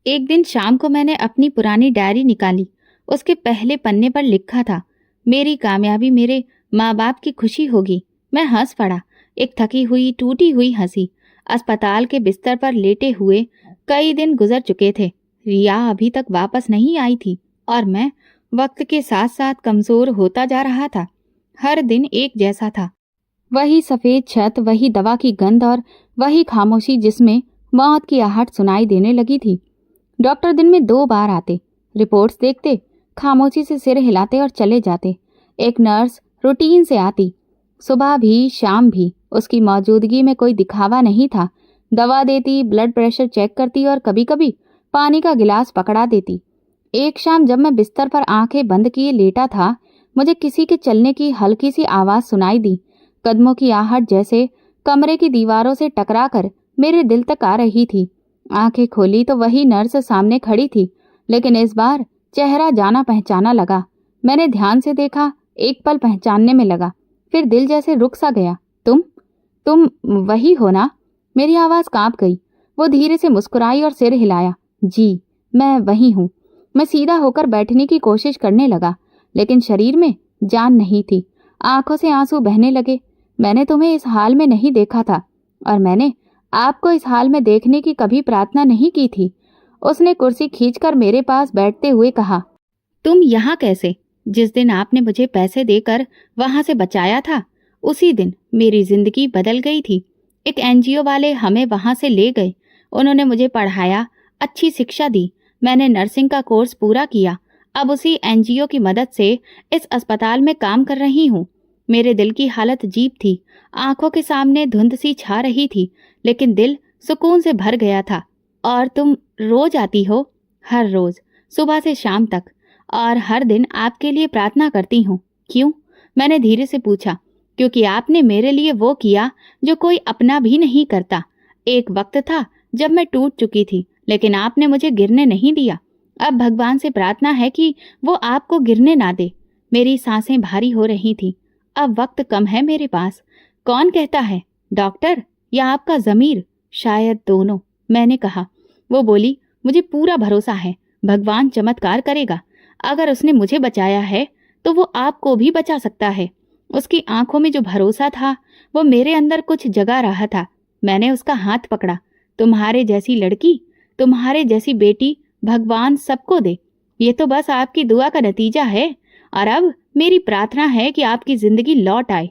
एक दिन शाम को मैंने अपनी पुरानी डायरी निकाली। उसके पहले पन्ने पर लिखा था, मेरी कामयाबी मेरे माँ बाप की खुशी होगी। मैं हंस पड़ा, एक थकी हुई टूटी हुई हंसी। अस्पताल के बिस्तर पर लेटे हुए कई दिन गुजर चुके थे। रिया अभी तक वापस नहीं आई थी और मैं वक्त के साथ साथ कमजोर होता जा रहा था। हर दिन एक जैसा था। वही सफेद छत, वही दवा की गंध और वही खामोशी जिसमें मौत की आहट सुनाई देने लगी थी। डॉक्टर दिन में 2 बार आते, रिपोर्ट्स देखते, खामोशी से सिर हिलाते और चले जाते। एक नर्स रूटीन से आती, सुबह भी शाम भी। उसकी मौजूदगी में कोई दिखावा नहीं था। दवा देती, ब्लड प्रेशर चेक करती और कभी कभी पानी का गिलास पकड़ा देती। एक शाम जब मैं बिस्तर पर आंखें बंद किए लेटा था, मुझे किसी के चलने की हल्की सी आवाज सुनाई दी। कदमों की आहट जैसे कमरे की दीवारों से टकराकर मेरे दिल तक आ रही थी। आंखें खोली तो वही नर्स सामने खड़ी थी, लेकिन इस बार चेहरा जाना पहचाना लगा। मैंने ध्यान से देखा, एक पल पहचानने में लगा, फिर दिल जैसे रुक सा गया। तुम? तुम वही हो ना? मेरी आवाज कांप गई। वो धीरे से मुस्कुराई और सिर हिलाया। जी, मैं वही हूँ। मैं सीधा होकर बैठने की कोशिश करने लगा, लेकिन शरीर में जान नहीं थी। आंखों से आंसू बहने लगे। मैंने तुम्हें इस हाल में नहीं देखा था, और मैंने आपको इस हाल में देखने की कभी प्रार्थना नहीं की थी। उसने कुर्सी खींचकर मेरे पास बैठते हुए कहा, तुम यहाँ कैसे? जिस दिन आपने मुझे पैसे देकर वहां से बचाया था, उसी दिन मेरी जिंदगी बदल गई थी। एक एनजीओ वाले हमें वहां से ले गए। उन्होंने मुझे पढ़ाया, अच्छी शिक्षा दी। मैंने नर्सिंग का कोर्स पूरा किया। अब उसी एनजीओ की मदद से इस अस्पताल में काम कर रही हूँ। मेरे दिल की हालत अजीब थी। आंखों के सामने धुंध सी छा रही थी, लेकिन दिल सुकून से भर गया था। और तुम रोज आती हो? हर रोज, सुबह से शाम तक, और हर दिन आपके लिए प्रार्थना करती हूँ। क्यों? मैंने धीरे से पूछा। क्योंकि आपने मेरे लिए वो किया जो कोई अपना भी नहीं करता। एक वक्त था जब मैं टूट चुकी थी, लेकिन आपने मुझे गिरने नहीं दिया। अब भगवान से प्रार्थना है कि वो आपको गिरने ना दे। मेरी सांसें भारी हो रही थी। अब वक्त कम है मेरे पास। कौन कहता है, डॉक्टर या आपका ज़मीर? शायद दोनों, मैंने कहा। वो बोली, मुझे पूरा भरोसा है, भगवान चमत्कार करेगा। अगर उसने मुझे बचाया है तो वो आपको भी बचा सकता है। उसकी आंखों में जो भरोसा था, वो मेरे अंदर कुछ जगा रहा था। मैंने उसका हाथ पकड़ा। तुम्हारे जैसी लड़की, तुम्हारे जैसी बेटी भगवान सबको दे। ये तो बस आपकी दुआ का नतीजा है। और अब मेरी प्रार्थना है कि आपकी जिंदगी लौट आए।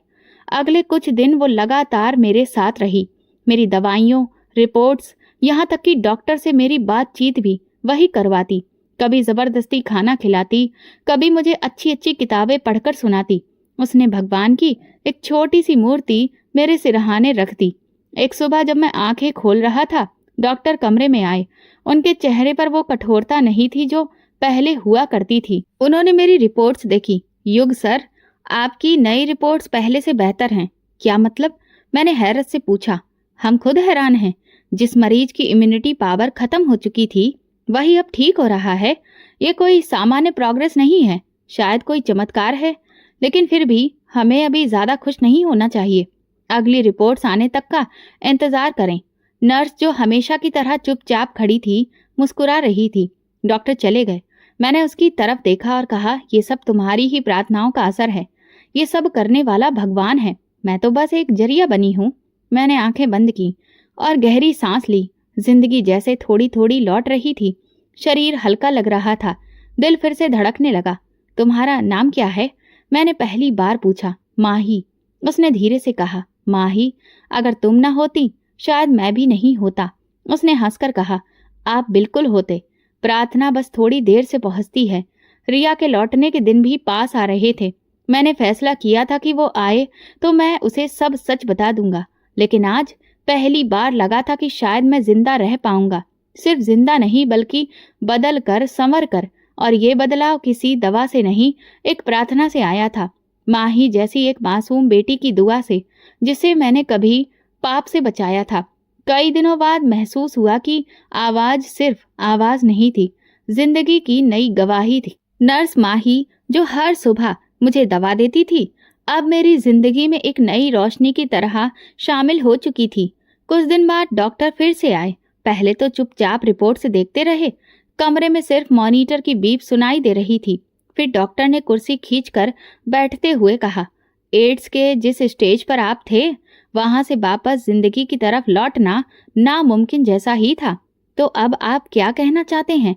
अगले कुछ दिन वो लगातार मेरे साथ रही। मेरी दवाइयों, रिपोर्ट्स, यहाँ तक कि डॉक्टर से मेरी बातचीत भी वही करवाती। कभी जबरदस्ती खाना खिलाती, कभी मुझे अच्छी अच्छी किताबें पढ़कर सुनाती। उसने भगवान की एक छोटी सी मूर्ति मेरे सिरहाने रख दी। एक सुबह जब मैं आंखें खोल रहा था, डॉक्टर कमरे में आए। उनके चेहरे पर वो कठोरता नहीं थी जो पहले हुआ करती थी। उन्होंने मेरी रिपोर्ट्स देखी। युग सर, आपकी नई रिपोर्ट्स पहले से बेहतर हैं। क्या मतलब? मैंने हैरत से पूछा। हम खुद हैरान हैं। जिस मरीज की इम्यूनिटी पावर खत्म हो चुकी थी, वही अब ठीक हो रहा है। ये कोई सामान्य प्रोग्रेस नहीं है, शायद कोई चमत्कार है। लेकिन फिर भी हमें अभी ज्यादा खुश नहीं होना चाहिए। अगली रिपोर्ट्स आने तक का इंतजार करें। नर्स, जो हमेशा की तरह चुपचाप खड़ी थी, मुस्कुरा रही थी। डॉक्टर चले गए। मैंने उसकी तरफ देखा और कहा, ये सब तुम्हारी ही प्रार्थनाओं का असर है। ये सब करने वाला भगवान है। मैं तो बस एक जरिया बनी हूँ। मैंने आंखें बंद की और गहरी सांस ली। जिंदगी जैसे थोड़ी थोड़ी लौट रही थी। शरीर हल्का लग रहा था। दिल फिर से धड़कने लगा। तुम्हारा नाम क्या है? मैंने पहली बार पूछा। माही, उसने धीरे से कहा। माही, अगर तुम न होती, शायद मैं भी नहीं होता। उसने हंसकर कहा, आप बिल्कुल होते। प्रार्थना बस थोड़ी देर से पहुंचती है। रिया के लौटने के दिन भी पास आ रहे थे। मैंने फैसला किया था कि वो आए तो मैं उसे सब सच बता दूंगा। लेकिन आज पहली बार लगा था कि शायद मैं जिंदा रह पाऊंगा। सिर्फ जिंदा नहीं, बल्कि बदल कर, संवर कर। और ये बदलाव किसी दवा से नहीं, एक प्रार्थना से आया था। माही जैसी एक मासूम बेटी की दुआ से, जिसे मैंने कभी पाप से बचाया था। कई दिनों बाद महसूस हुआ कि आवाज सिर्फ आवाज नहीं थी, जिंदगी की नई गवाही थी। नर्स माही, जो हर सुबह मुझे दवा देती थी, अब मेरी जिंदगी में एक नई रोशनी की तरह शामिल हो चुकी थी। कुछ दिन बाद डॉक्टर फिर से आए। पहले तो चुपचाप रिपोर्ट से देखते रहे। कमरे में सिर्फ मॉनिटर की बीप सुनाई दे रही थी। फिर डॉक्टर ने कुर्सी खींचकर बैठते हुए कहा, एड्स के जिस स्टेज पर आप थे, वहां से वापस जिंदगी की तरफ लौटना नामुमकिन जैसा ही था। तो अब आप क्या कहना चाहते हैं?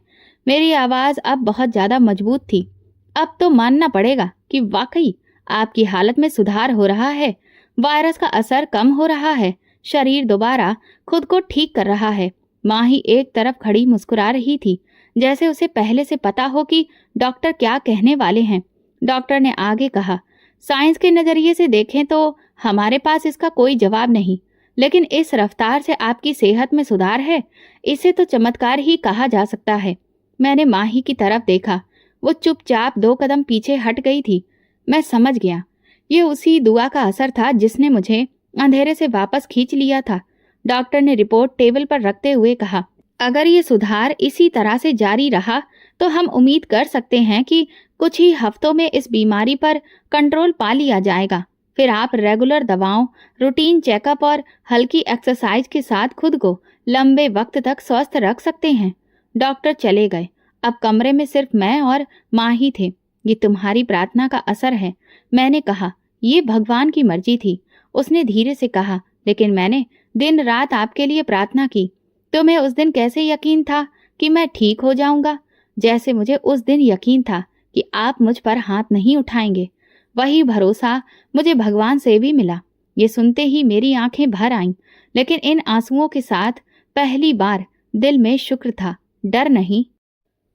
मेरी आवाज अब बहुत ज्यादा मजबूत थी। अब तो मानना पड़ेगा कि वाकई आपकी हालत में सुधार हो रहा है। वायरस का असर कम हो रहा है। शरीर दोबारा खुद को ठीक कर रहा है। माही एक तरफ खड़ी मुस्कुरा रही थी, जैसे उसे पहले से पता हो कि डॉक्टर क्या कहने वाले हैं। डॉक्टर ने आगे कहा, साइंस के नजरिए से देखें तो हमारे पास इसका कोई जवाब नहीं, लेकिन इस रफ्तार से आपकी सेहत में सुधार है, इसे तो चमत्कार ही कहा जा सकता है। मैंने माही की तरफ देखा। वो चुपचाप 2 कदम पीछे हट गई थी। मैं समझ गया, ये उसी दुआ का असर था जिसने मुझे अंधेरे से वापस खींच लिया था। डॉक्टर ने रिपोर्ट टेबल पर रखते हुए कहा, अगर ये सुधार इसी तरह से जारी रहा तो हम उम्मीद कर सकते हैं कि कुछ ही हफ्तों में इस बीमारी पर कंट्रोल पा लिया जाएगा। फिर आप रेगुलर दवाओं, रूटीन चेकअप और हल्की एक्सरसाइज के साथ खुद को लंबे वक्त तक स्वस्थ रख सकते हैं। डॉक्टर चले गए। अब कमरे में सिर्फ मैं और माँ ही थे। ये तुम्हारी प्रार्थना का असर है, मैंने कहा। ये भगवान की मर्जी थी, उसने धीरे से कहा, लेकिन मैंने दिन रात आपके लिए प्रार्थना की। तुम्हें उस दिन कैसे यकीन था कि मैं ठीक हो जाऊंगा, जैसे मुझे उस दिन यकीन था कि आप मुझ पर हाथ नहीं उठाएंगे। वही भरोसा मुझे भगवान से भी मिला। ये सुनते ही मेरी आंखें भर आईं, लेकिन इन आंसुओं के साथ पहली बार दिल में शुक्र था, डर नहीं।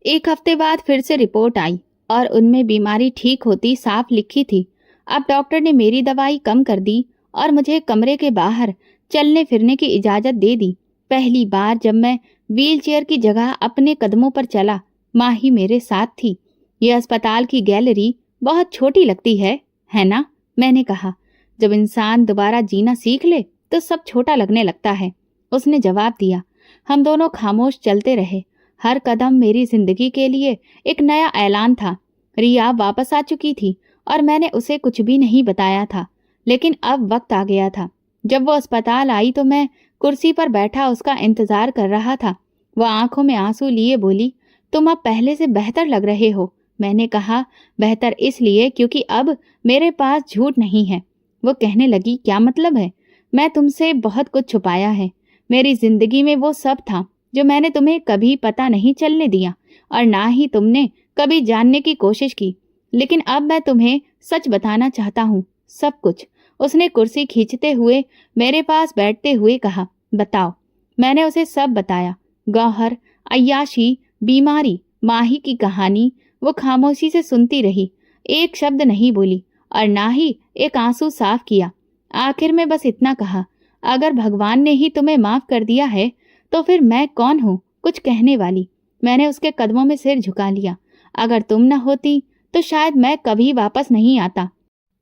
1 हफ्ते बाद फिर से रिपोर्ट आई और उनमें बीमारी ठीक होती साफ लिखी थी। अब डॉक्टर ने मेरी दवाई कम कर दी और मुझे कमरे के बाहर चलने फिरने की इजाजत दे दी। पहली बार जब मैं व्हीलचेयर की जगह अपने कदमों पर चला, माँ ही मेरे साथ थी। ये अस्पताल की गैलरी बहुत छोटी लगती है ना? मैंने कहा। जब इंसान दोबारा जीना सीख ले तो सब छोटा लगने लगता है, उसने जवाब दिया। हम दोनों खामोश चलते रहे। हर कदम मेरी जिंदगी के लिए एक नया ऐलान था। रिया वापस आ चुकी थी और मैंने उसे कुछ भी नहीं बताया था, लेकिन अब वक्त आ गया था। जब वो अस्पताल आई तो मैं कुर्सी पर बैठा उसका इंतजार कर रहा था। वह आंखों में आंसू लिए बोली, तुम अब पहले से बेहतर लग रहे हो। मैंने कहा, बेहतर इसलिए क्योंकि अब मेरे पास झूठ नहीं है। वो कहने लगी, क्या मतलब है? मैं तुमसे बहुत कुछ छुपाया है। मेरी जिंदगी में वो सब था जो मैंने तुम्हें कभी पता नहीं चलने दिया और ना ही तुमने कभी जानने की कोशिश की। लेकिन अब मैं तुम्हें सच बताना चाहता हूँ, सब कुछ। उसने कुर्सी खींचते हुए मेरे पास बैठते हुए कहा, बताओ। मैंने उसे सब बताया। गौहर, अय्याशी, बीमारी, माही की कहानी। वो खामोशी से सुनती रही, एक शब्द नहीं बोली और ना ही एक आंसू साफ किया। आखिर में बस इतना कहा, अगर भगवान ने ही तुम्हें माफ कर दिया है तो फिर मैं कौन हूँ कुछ कहने वाली। मैंने उसके कदमों में सिर झुका लिया। अगर तुम न होती तो शायद मैं कभी वापस नहीं आता।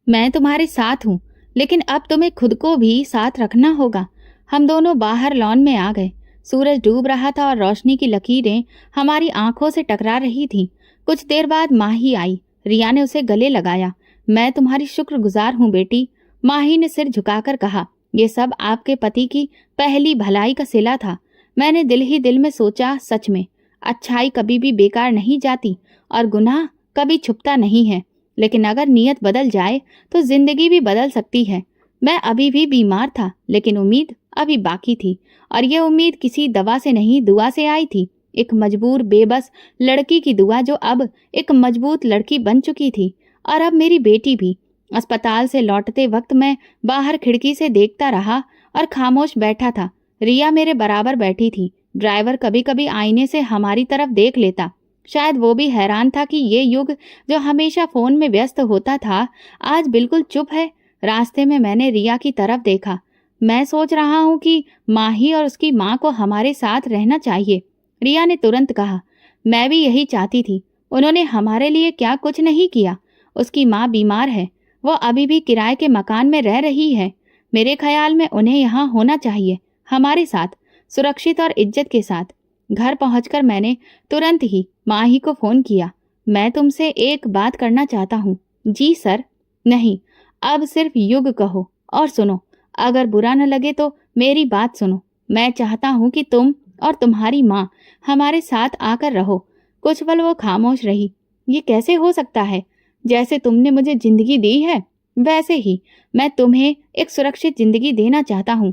मैं तुम्हारे साथ हूँ, लेकिन अब तुम्हें खुद को भी साथ रखना होगा। हम दोनों बाहर लॉन में आ गए। सूरज डूब रहा था और रोशनी की लकीरें हमारी आंखों से टकरा रही थीं। कुछ देर बाद माही आई। रिया ने उसे गले लगाया। मैं तुम्हारी शुक्रगुजार हूँ बेटी, माही ने सिर झुकाकर कहा। ये सब आपके पति की पहली भलाई का सिला था। मैंने दिल ही दिल में सोचा, सच में अच्छाई कभी भी बेकार नहीं जाती और गुनाह कभी छुपता नहीं है। लेकिन अगर नीयत बदल जाए तो जिंदगी भी बदल सकती है। मैं अभी भी बीमार था, लेकिन उम्मीद अभी बाकी थी और ये उम्मीद किसी दवा से नहीं, दुआ से आई थी। एक मजबूर बेबस लड़की की दुआ जो अब एक मजबूत लड़की बन चुकी थी। और अब मेरी बेटी भी। अस्पताल से लौटते वक्त मैं बाहर खिड़की से देखता रहा और खामोश बैठा था। रिया मेरे बराबर बैठी थी। ड्राइवर कभी कभी आईने से हमारी तरफ देख लेता। शायद वो भी हैरान था कि ये युग जो हमेशा फोन में व्यस्त होता था आज बिल्कुल चुप है। रास्ते में मैंने रिया की तरफ देखा। मैं सोच रहा हूँ कि माही और उसकी माँ को हमारे साथ रहना चाहिए। रिया ने तुरंत कहा, मैं भी यही चाहती थी। उन्होंने हमारे लिए क्या कुछ नहीं किया। उसकी माँ बीमार है, वो अभी भी किराए के मकान में रह रही है। मेरे ख्याल में उन्हें यहाँ होना चाहिए, हमारे साथ, सुरक्षित और इज्जत के साथ। घर पहुंचकर मैंने तुरंत ही माही को फोन किया। मैं तुमसे एक बात करना चाहता हूँ। जी सर। नहीं, अब सिर्फ युग कहो और सुनो। अगर बुरा न लगे तो मेरी बात सुनो। मैं चाहता हूँ कि तुम और तुम्हारी माँ हमारे साथ आकर रहो। कुछ पल वो खामोश रही। ये कैसे हो सकता है? जैसे तुमने मुझे जिंदगी दी है वैसे ही मैं तुम्हें एक सुरक्षित जिंदगी देना चाहता हूँ,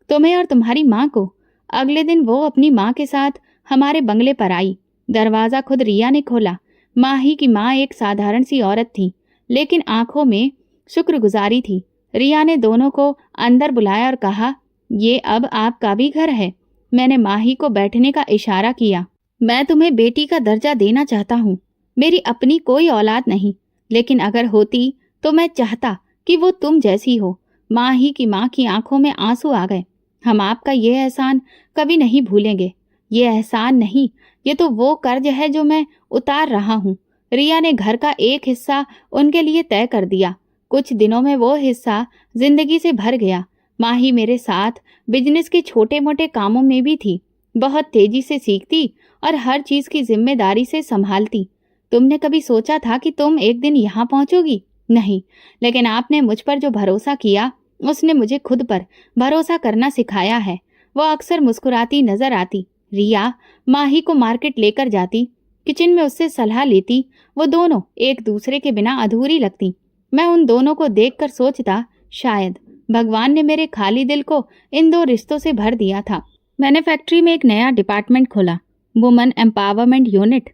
तुम्हें और तुम्हारी माँ को। अगले दिन वो अपनी माँ के साथ हमारे बंगले पर आई। दरवाजा खुद रिया ने खोला। माही की माँ एक साधारण सी औरत थी, लेकिन आंखों में शुक्रगुजारी थी। रिया ने दोनों को अंदर बुलाया और कहा, ये अब आपका भी घर है। मैंने माही को बैठने का इशारा किया। मैं तुम्हें बेटी का दर्जा देना चाहता हूँ। मेरी अपनी कोई औलाद नहीं, लेकिन अगर होती तो मैं चाहता कि वो तुम जैसी हो। माही की माँ की आंखों में आंसू आ गए। हम आपका ये एहसान कभी नहीं भूलेंगे। ये एहसान नहीं, ये तो वो कर्ज है जो मैं उतार रहा हूँ। रिया ने घर का एक हिस्सा उनके लिए तय कर दिया। कुछ दिनों में वो हिस्सा जिंदगी से भर गया। माही मेरे साथ बिजनेस के छोटे मोटे कामों में भी थी। बहुत तेजी से सीखती और हर चीज की जिम्मेदारी से संभालती। तुमने कभी सोचा था कि तुम एक दिन यहाँ पहुंचोगी? नहीं, लेकिन आपने मुझ पर जो भरोसा किया उसने मुझे खुद पर भरोसा करना सिखाया है। वो अक्सर मुस्कुराती नजर आती। रिया माही को मार्केट लेकर जाती, किचन में उससे सलाह लेती। वो दोनों एक दूसरे के बिना अधूरी लगती। मैं उन दोनों को देखकर सोचता, शायद भगवान ने मेरे खाली दिल को इन दो रिश्तों से भर दिया था। मैंने फैक्ट्री में एक नया डिपार्टमेंट खोला, वुमेन एम्पावरमेंट यूनिट।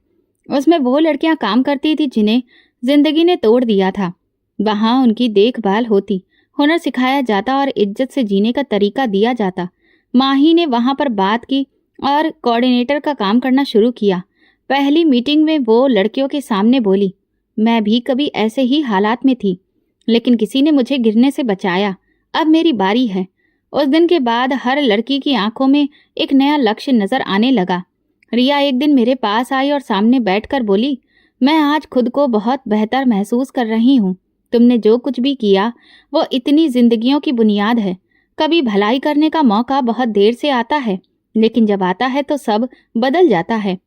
उसमें वो लड़कियां काम करती थी जिन्हें जिंदगी ने तोड़ दिया था। वहां उनकी देखभाल होती, हुनर सिखाया जाता और इज्जत से जीने का तरीका दिया जाता। माही ने वहां पर बात की और कोऑर्डिनेटर का काम करना शुरू किया। पहली मीटिंग में वो लड़कियों के सामने बोली, मैं भी कभी ऐसे ही हालात में थी, लेकिन किसी ने मुझे गिरने से बचाया। अब मेरी बारी है। उस दिन के बाद हर लड़की की आंखों में एक नया लक्ष्य नजर आने लगा। रिया एक दिन मेरे पास आई और सामने बैठकर बोली, मैं आज खुद को बहुत बेहतर महसूस कर रही हूँ। तुमने जो कुछ भी किया वो इतनी जिंदगियों की बुनियाद है। कभी भलाई करने का मौका बहुत देर से आता है, लेकिन जब आता है तो सब बदल जाता है।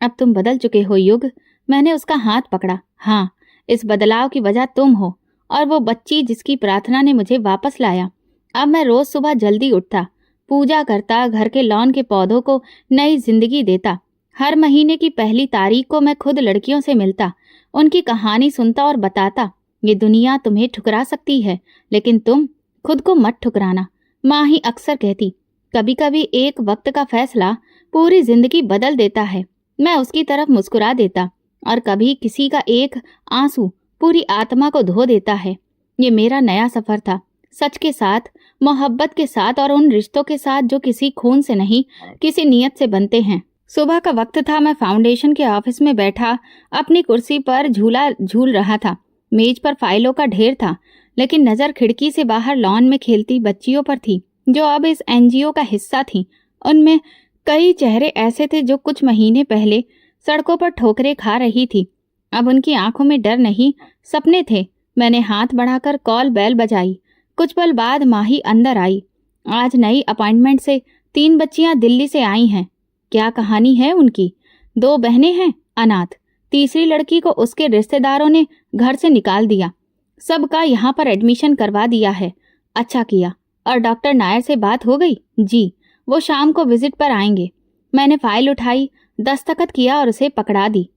अब तुम बदल चुके हो युग। मैंने उसका हाथ पकड़ा। हाँ, इस बदलाव की वजह तुम हो और वो बच्ची जिसकी प्रार्थना ने मुझे वापस लाया। अब मैं रोज सुबह जल्दी उठता, पूजा करता, घर के लॉन के पौधों को नई जिंदगी देता। हर महीने की पहली तारीख को मैं खुद लड़कियों से मिलता, उनकी कहानी सुनता और बताता, ये दुनिया तुम्हें ठुकरा सकती है, लेकिन तुम खुद को मत ठुकराना। माँ ही अक्सर कहती, कभी कभी एक वक्त का फैसला पूरी जिंदगी बदल देता है। मैं उसकी तरफ मुस्कुरा देता, और कभी किसी का एक आंसू पूरी आत्मा को धो देता है। ये मेरा नया सफर था, सच के साथ, मोहब्बत के साथ और उन रिश्तों के साथ जो किसी खून से नहीं, किसी नियत से बनते हैं। सुबह का वक्त था। मैं फाउंडेशन के ऑफिस में बैठा अपनी कुर्सी पर झूला झूल रहा था। मेज पर फाइलों का ढेर था, लेकिन नजर खिड़की से बाहर लॉन में खेलती बच्चियों पर थी, जो अब इस एनजीओ का हिस्सा थी। उनमें कई चेहरे ऐसे थे जो कुछ महीने पहले सड़कों पर ठोकरें खा रही थी। अब उनकी आंखों में डर नहीं, सपने थे। मैंने हाथ बढ़ाकर कॉल बेल बजाई। कुछ पल बाद माही अंदर आई। आज नई अपॉइंटमेंट से 3 बच्चियां दिल्ली से आई हैं। क्या कहानी है उनकी? 2 बहनें हैं अनाथ। तीसरी लड़की को उसके रिश्तेदारों ने घर से निकाल दिया। सबका यहाँ पर एडमिशन करवा दिया है। अच्छा किया। और डॉक्टर नायर से बात हो गई? जी, वो शाम को विजिट पर आएंगे। मैंने फाइल उठाई, दस्तखत किया और उसे पकड़ा दी।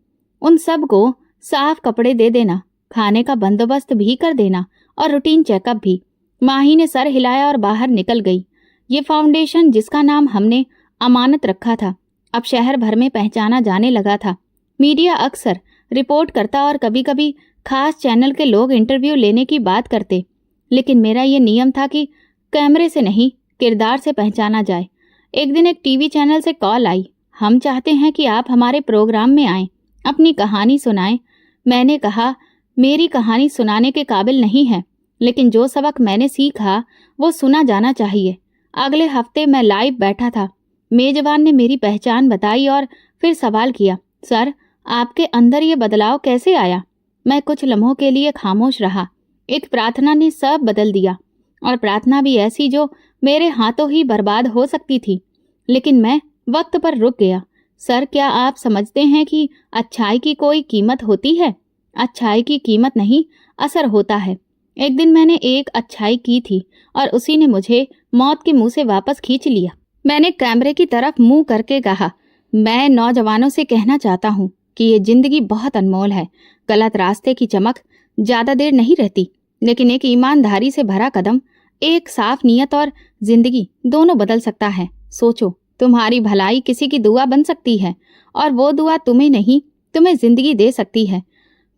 उन सब को साफ कपड़े दे देना, खाने का बंदोबस्त भी कर देना और रूटीन चेकअप भी। माही ने सर हिलाया और बाहर निकल गई। ये फाउंडेशन जिसका नाम हमने अमानत रखा था, अब शहर भर में पहचाना जाने लगा था। मीडिया अक्सर रिपोर्ट करता और कभी कभी खास चैनल के लोग इंटरव्यू लेने की बात करते, लेकिन मेरा ये नियम था कि कैमरे से नहीं, किरदार से पहचाना जाए। एक दिन एक टीवी चैनल से कॉल आई, हम चाहते हैं कि आप हमारे प्रोग्राम में आएं, अपनी कहानी सुनाएं। मैंने कहा, मेरी कहानी सुनाने के काबिल नहीं है, लेकिन जो सबक मैंने सीखा वो सुना जाना चाहिए। अगले हफ्ते मैं लाइव बैठा था। मेजबान ने मेरी पहचान बताई और फिर सवाल किया, सर, आपके अंदर ये बदलाव कैसे आया? मैं कुछ लम्हों के लिए खामोश रहा। एक प्रार्थना ने सब बदल दिया, और प्रार्थना भी ऐसी जो मेरे हाथों ही बर्बाद हो सकती थी। लेकिन मैं वक्त पर रुक गया। सर, क्या आप समझते हैं कि अच्छाई की कोई कीमत होती है? अच्छाई की कीमत नहीं, असर होता है। एक दिन मैंने एक अच्छाई की थी और उसी ने मुझे मौत के मुंह से वापस खींच लिया। मैंने कैमरे की तरफ मुंह करके कहा, मैं नौजवानों से कहना चाहता हूँ कि ये जिंदगी बहुत अनमोल है। गलत रास्ते की चमक ज्यादा देर नहीं रहती, लेकिन एक ईमानदारी से भरा कदम, एक साफ नीयत और जिंदगी दोनों बदल सकता है। सोचो, तुम्हारी भलाई किसी की दुआ बन सकती है, और वो दुआ तुम्हें नहीं, तुम्हें जिंदगी दे सकती है।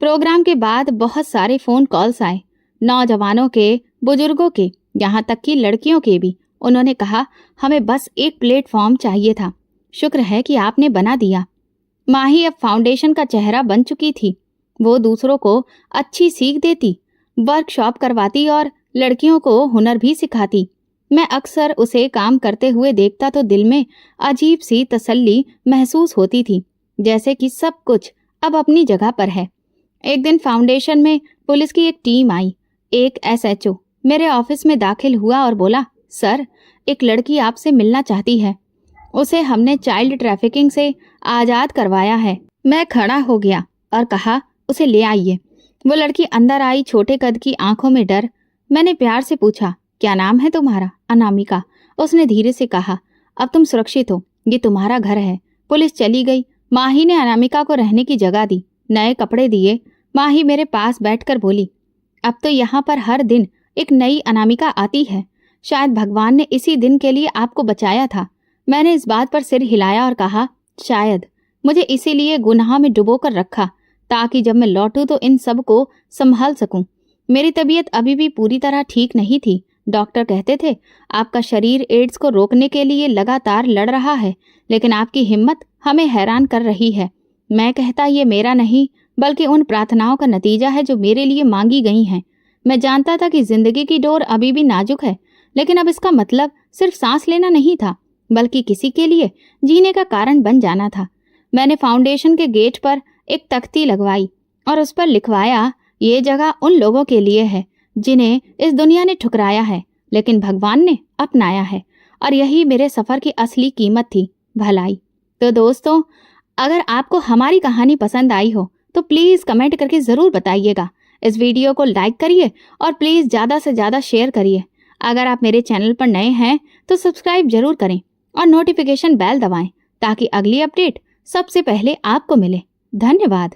प्रोग्राम के बाद बहुत सारे फोन कॉल्स आए, नौजवानों के, बुजुर्गों के, यहाँ तक कि लड़कियों के भी। उन्होंने कहा, हमें बस एक प्लेटफॉर्म चाहिए था, शुक्र है कि आपने बना दिया। माही अब फाउंडेशन का चेहरा बन चुकी थी। वो दूसरों को अच्छी सीख देती, वर्कशॉप करवाती और लड़कियों को हुनर भी सिखाती। मैं अक्सर उसे काम करते हुए देखता तो दिल में अजीब सी तसल्ली महसूस होती थी, जैसे कि सब कुछ अब अपनी जगह पर है। एक दिन फाउंडेशन में पुलिस की एक टीम आई। एक एसएचओ मेरे ऑफिस में दाखिल हुआ और बोला, सर, एक लड़की आपसे मिलना चाहती है। उसे हमने चाइल्ड ट्रैफिकिंग से आज़ाद करवाया है। मैं खड़ा हो गया और कहा, उसे ले आइए। वो लड़की अंदर आई, छोटे कद की, आंखों में डर। मैंने प्यार से पूछा, क्या नाम है तुम्हारा? अनामिका। उसने धीरे से कहा, अब तुम सुरक्षित हो, ये तुम्हारा घर है। पुलिस चली गई। माही ने अनामिका को रहने की जगह दी, नए कपड़े दिए। माही मेरे पास बैठकर बोली, अब तो यहाँ पर हर दिन एक नई अनामिका आती है। शायद भगवान ने इसी दिन के लिए आपको बचाया था। मैंने इस बात पर सिर हिलाया और कहा, शायद मुझे इसीलिए गुनाह में डुबो कर रखा, ताकि जब मैं लौटूं तो इन सब को संभाल सकूं। मेरी तबीयत अभी भी पूरी तरह ठीक नहीं थी। डॉक्टर कहते थे, आपका शरीर एड्स को रोकने के लिए लगातार लड़ रहा है, लेकिन आपकी हिम्मत हमें हैरान कर रही है। मैं कहता, ये मेरा नहीं, बल्कि उन प्रार्थनाओं का नतीजा है जो मेरे लिए मांगी गई हैं। मैं जानता था कि जिंदगी की डोर अभी भी नाजुक है, लेकिन अब इसका मतलब सिर्फ सांस लेना नहीं था, बल्कि किसी के लिए जीने का कारण बन जाना था। मैंने फाउंडेशन के गेट पर एक तख्ती लगवाई और उस पर लिखवाया, ये जगह उन लोगों के लिए है जिन्हें इस दुनिया ने ठुकराया है, लेकिन भगवान ने अपनाया है। और यही मेरे सफ़र की असली कीमत थी, भलाई। तो दोस्तों, अगर आपको हमारी कहानी पसंद आई हो तो प्लीज़ कमेंट करके ज़रूर बताइएगा। इस वीडियो को लाइक करिए और प्लीज़ ज़्यादा से ज़्यादा शेयर करिए। अगर आप मेरे चैनल पर नए हैं तो सब्सक्राइब जरूर करें और नोटिफिकेशन बेल दबाएं, ताकि अगली अपडेट सबसे पहले आपको मिले। धन्यवाद।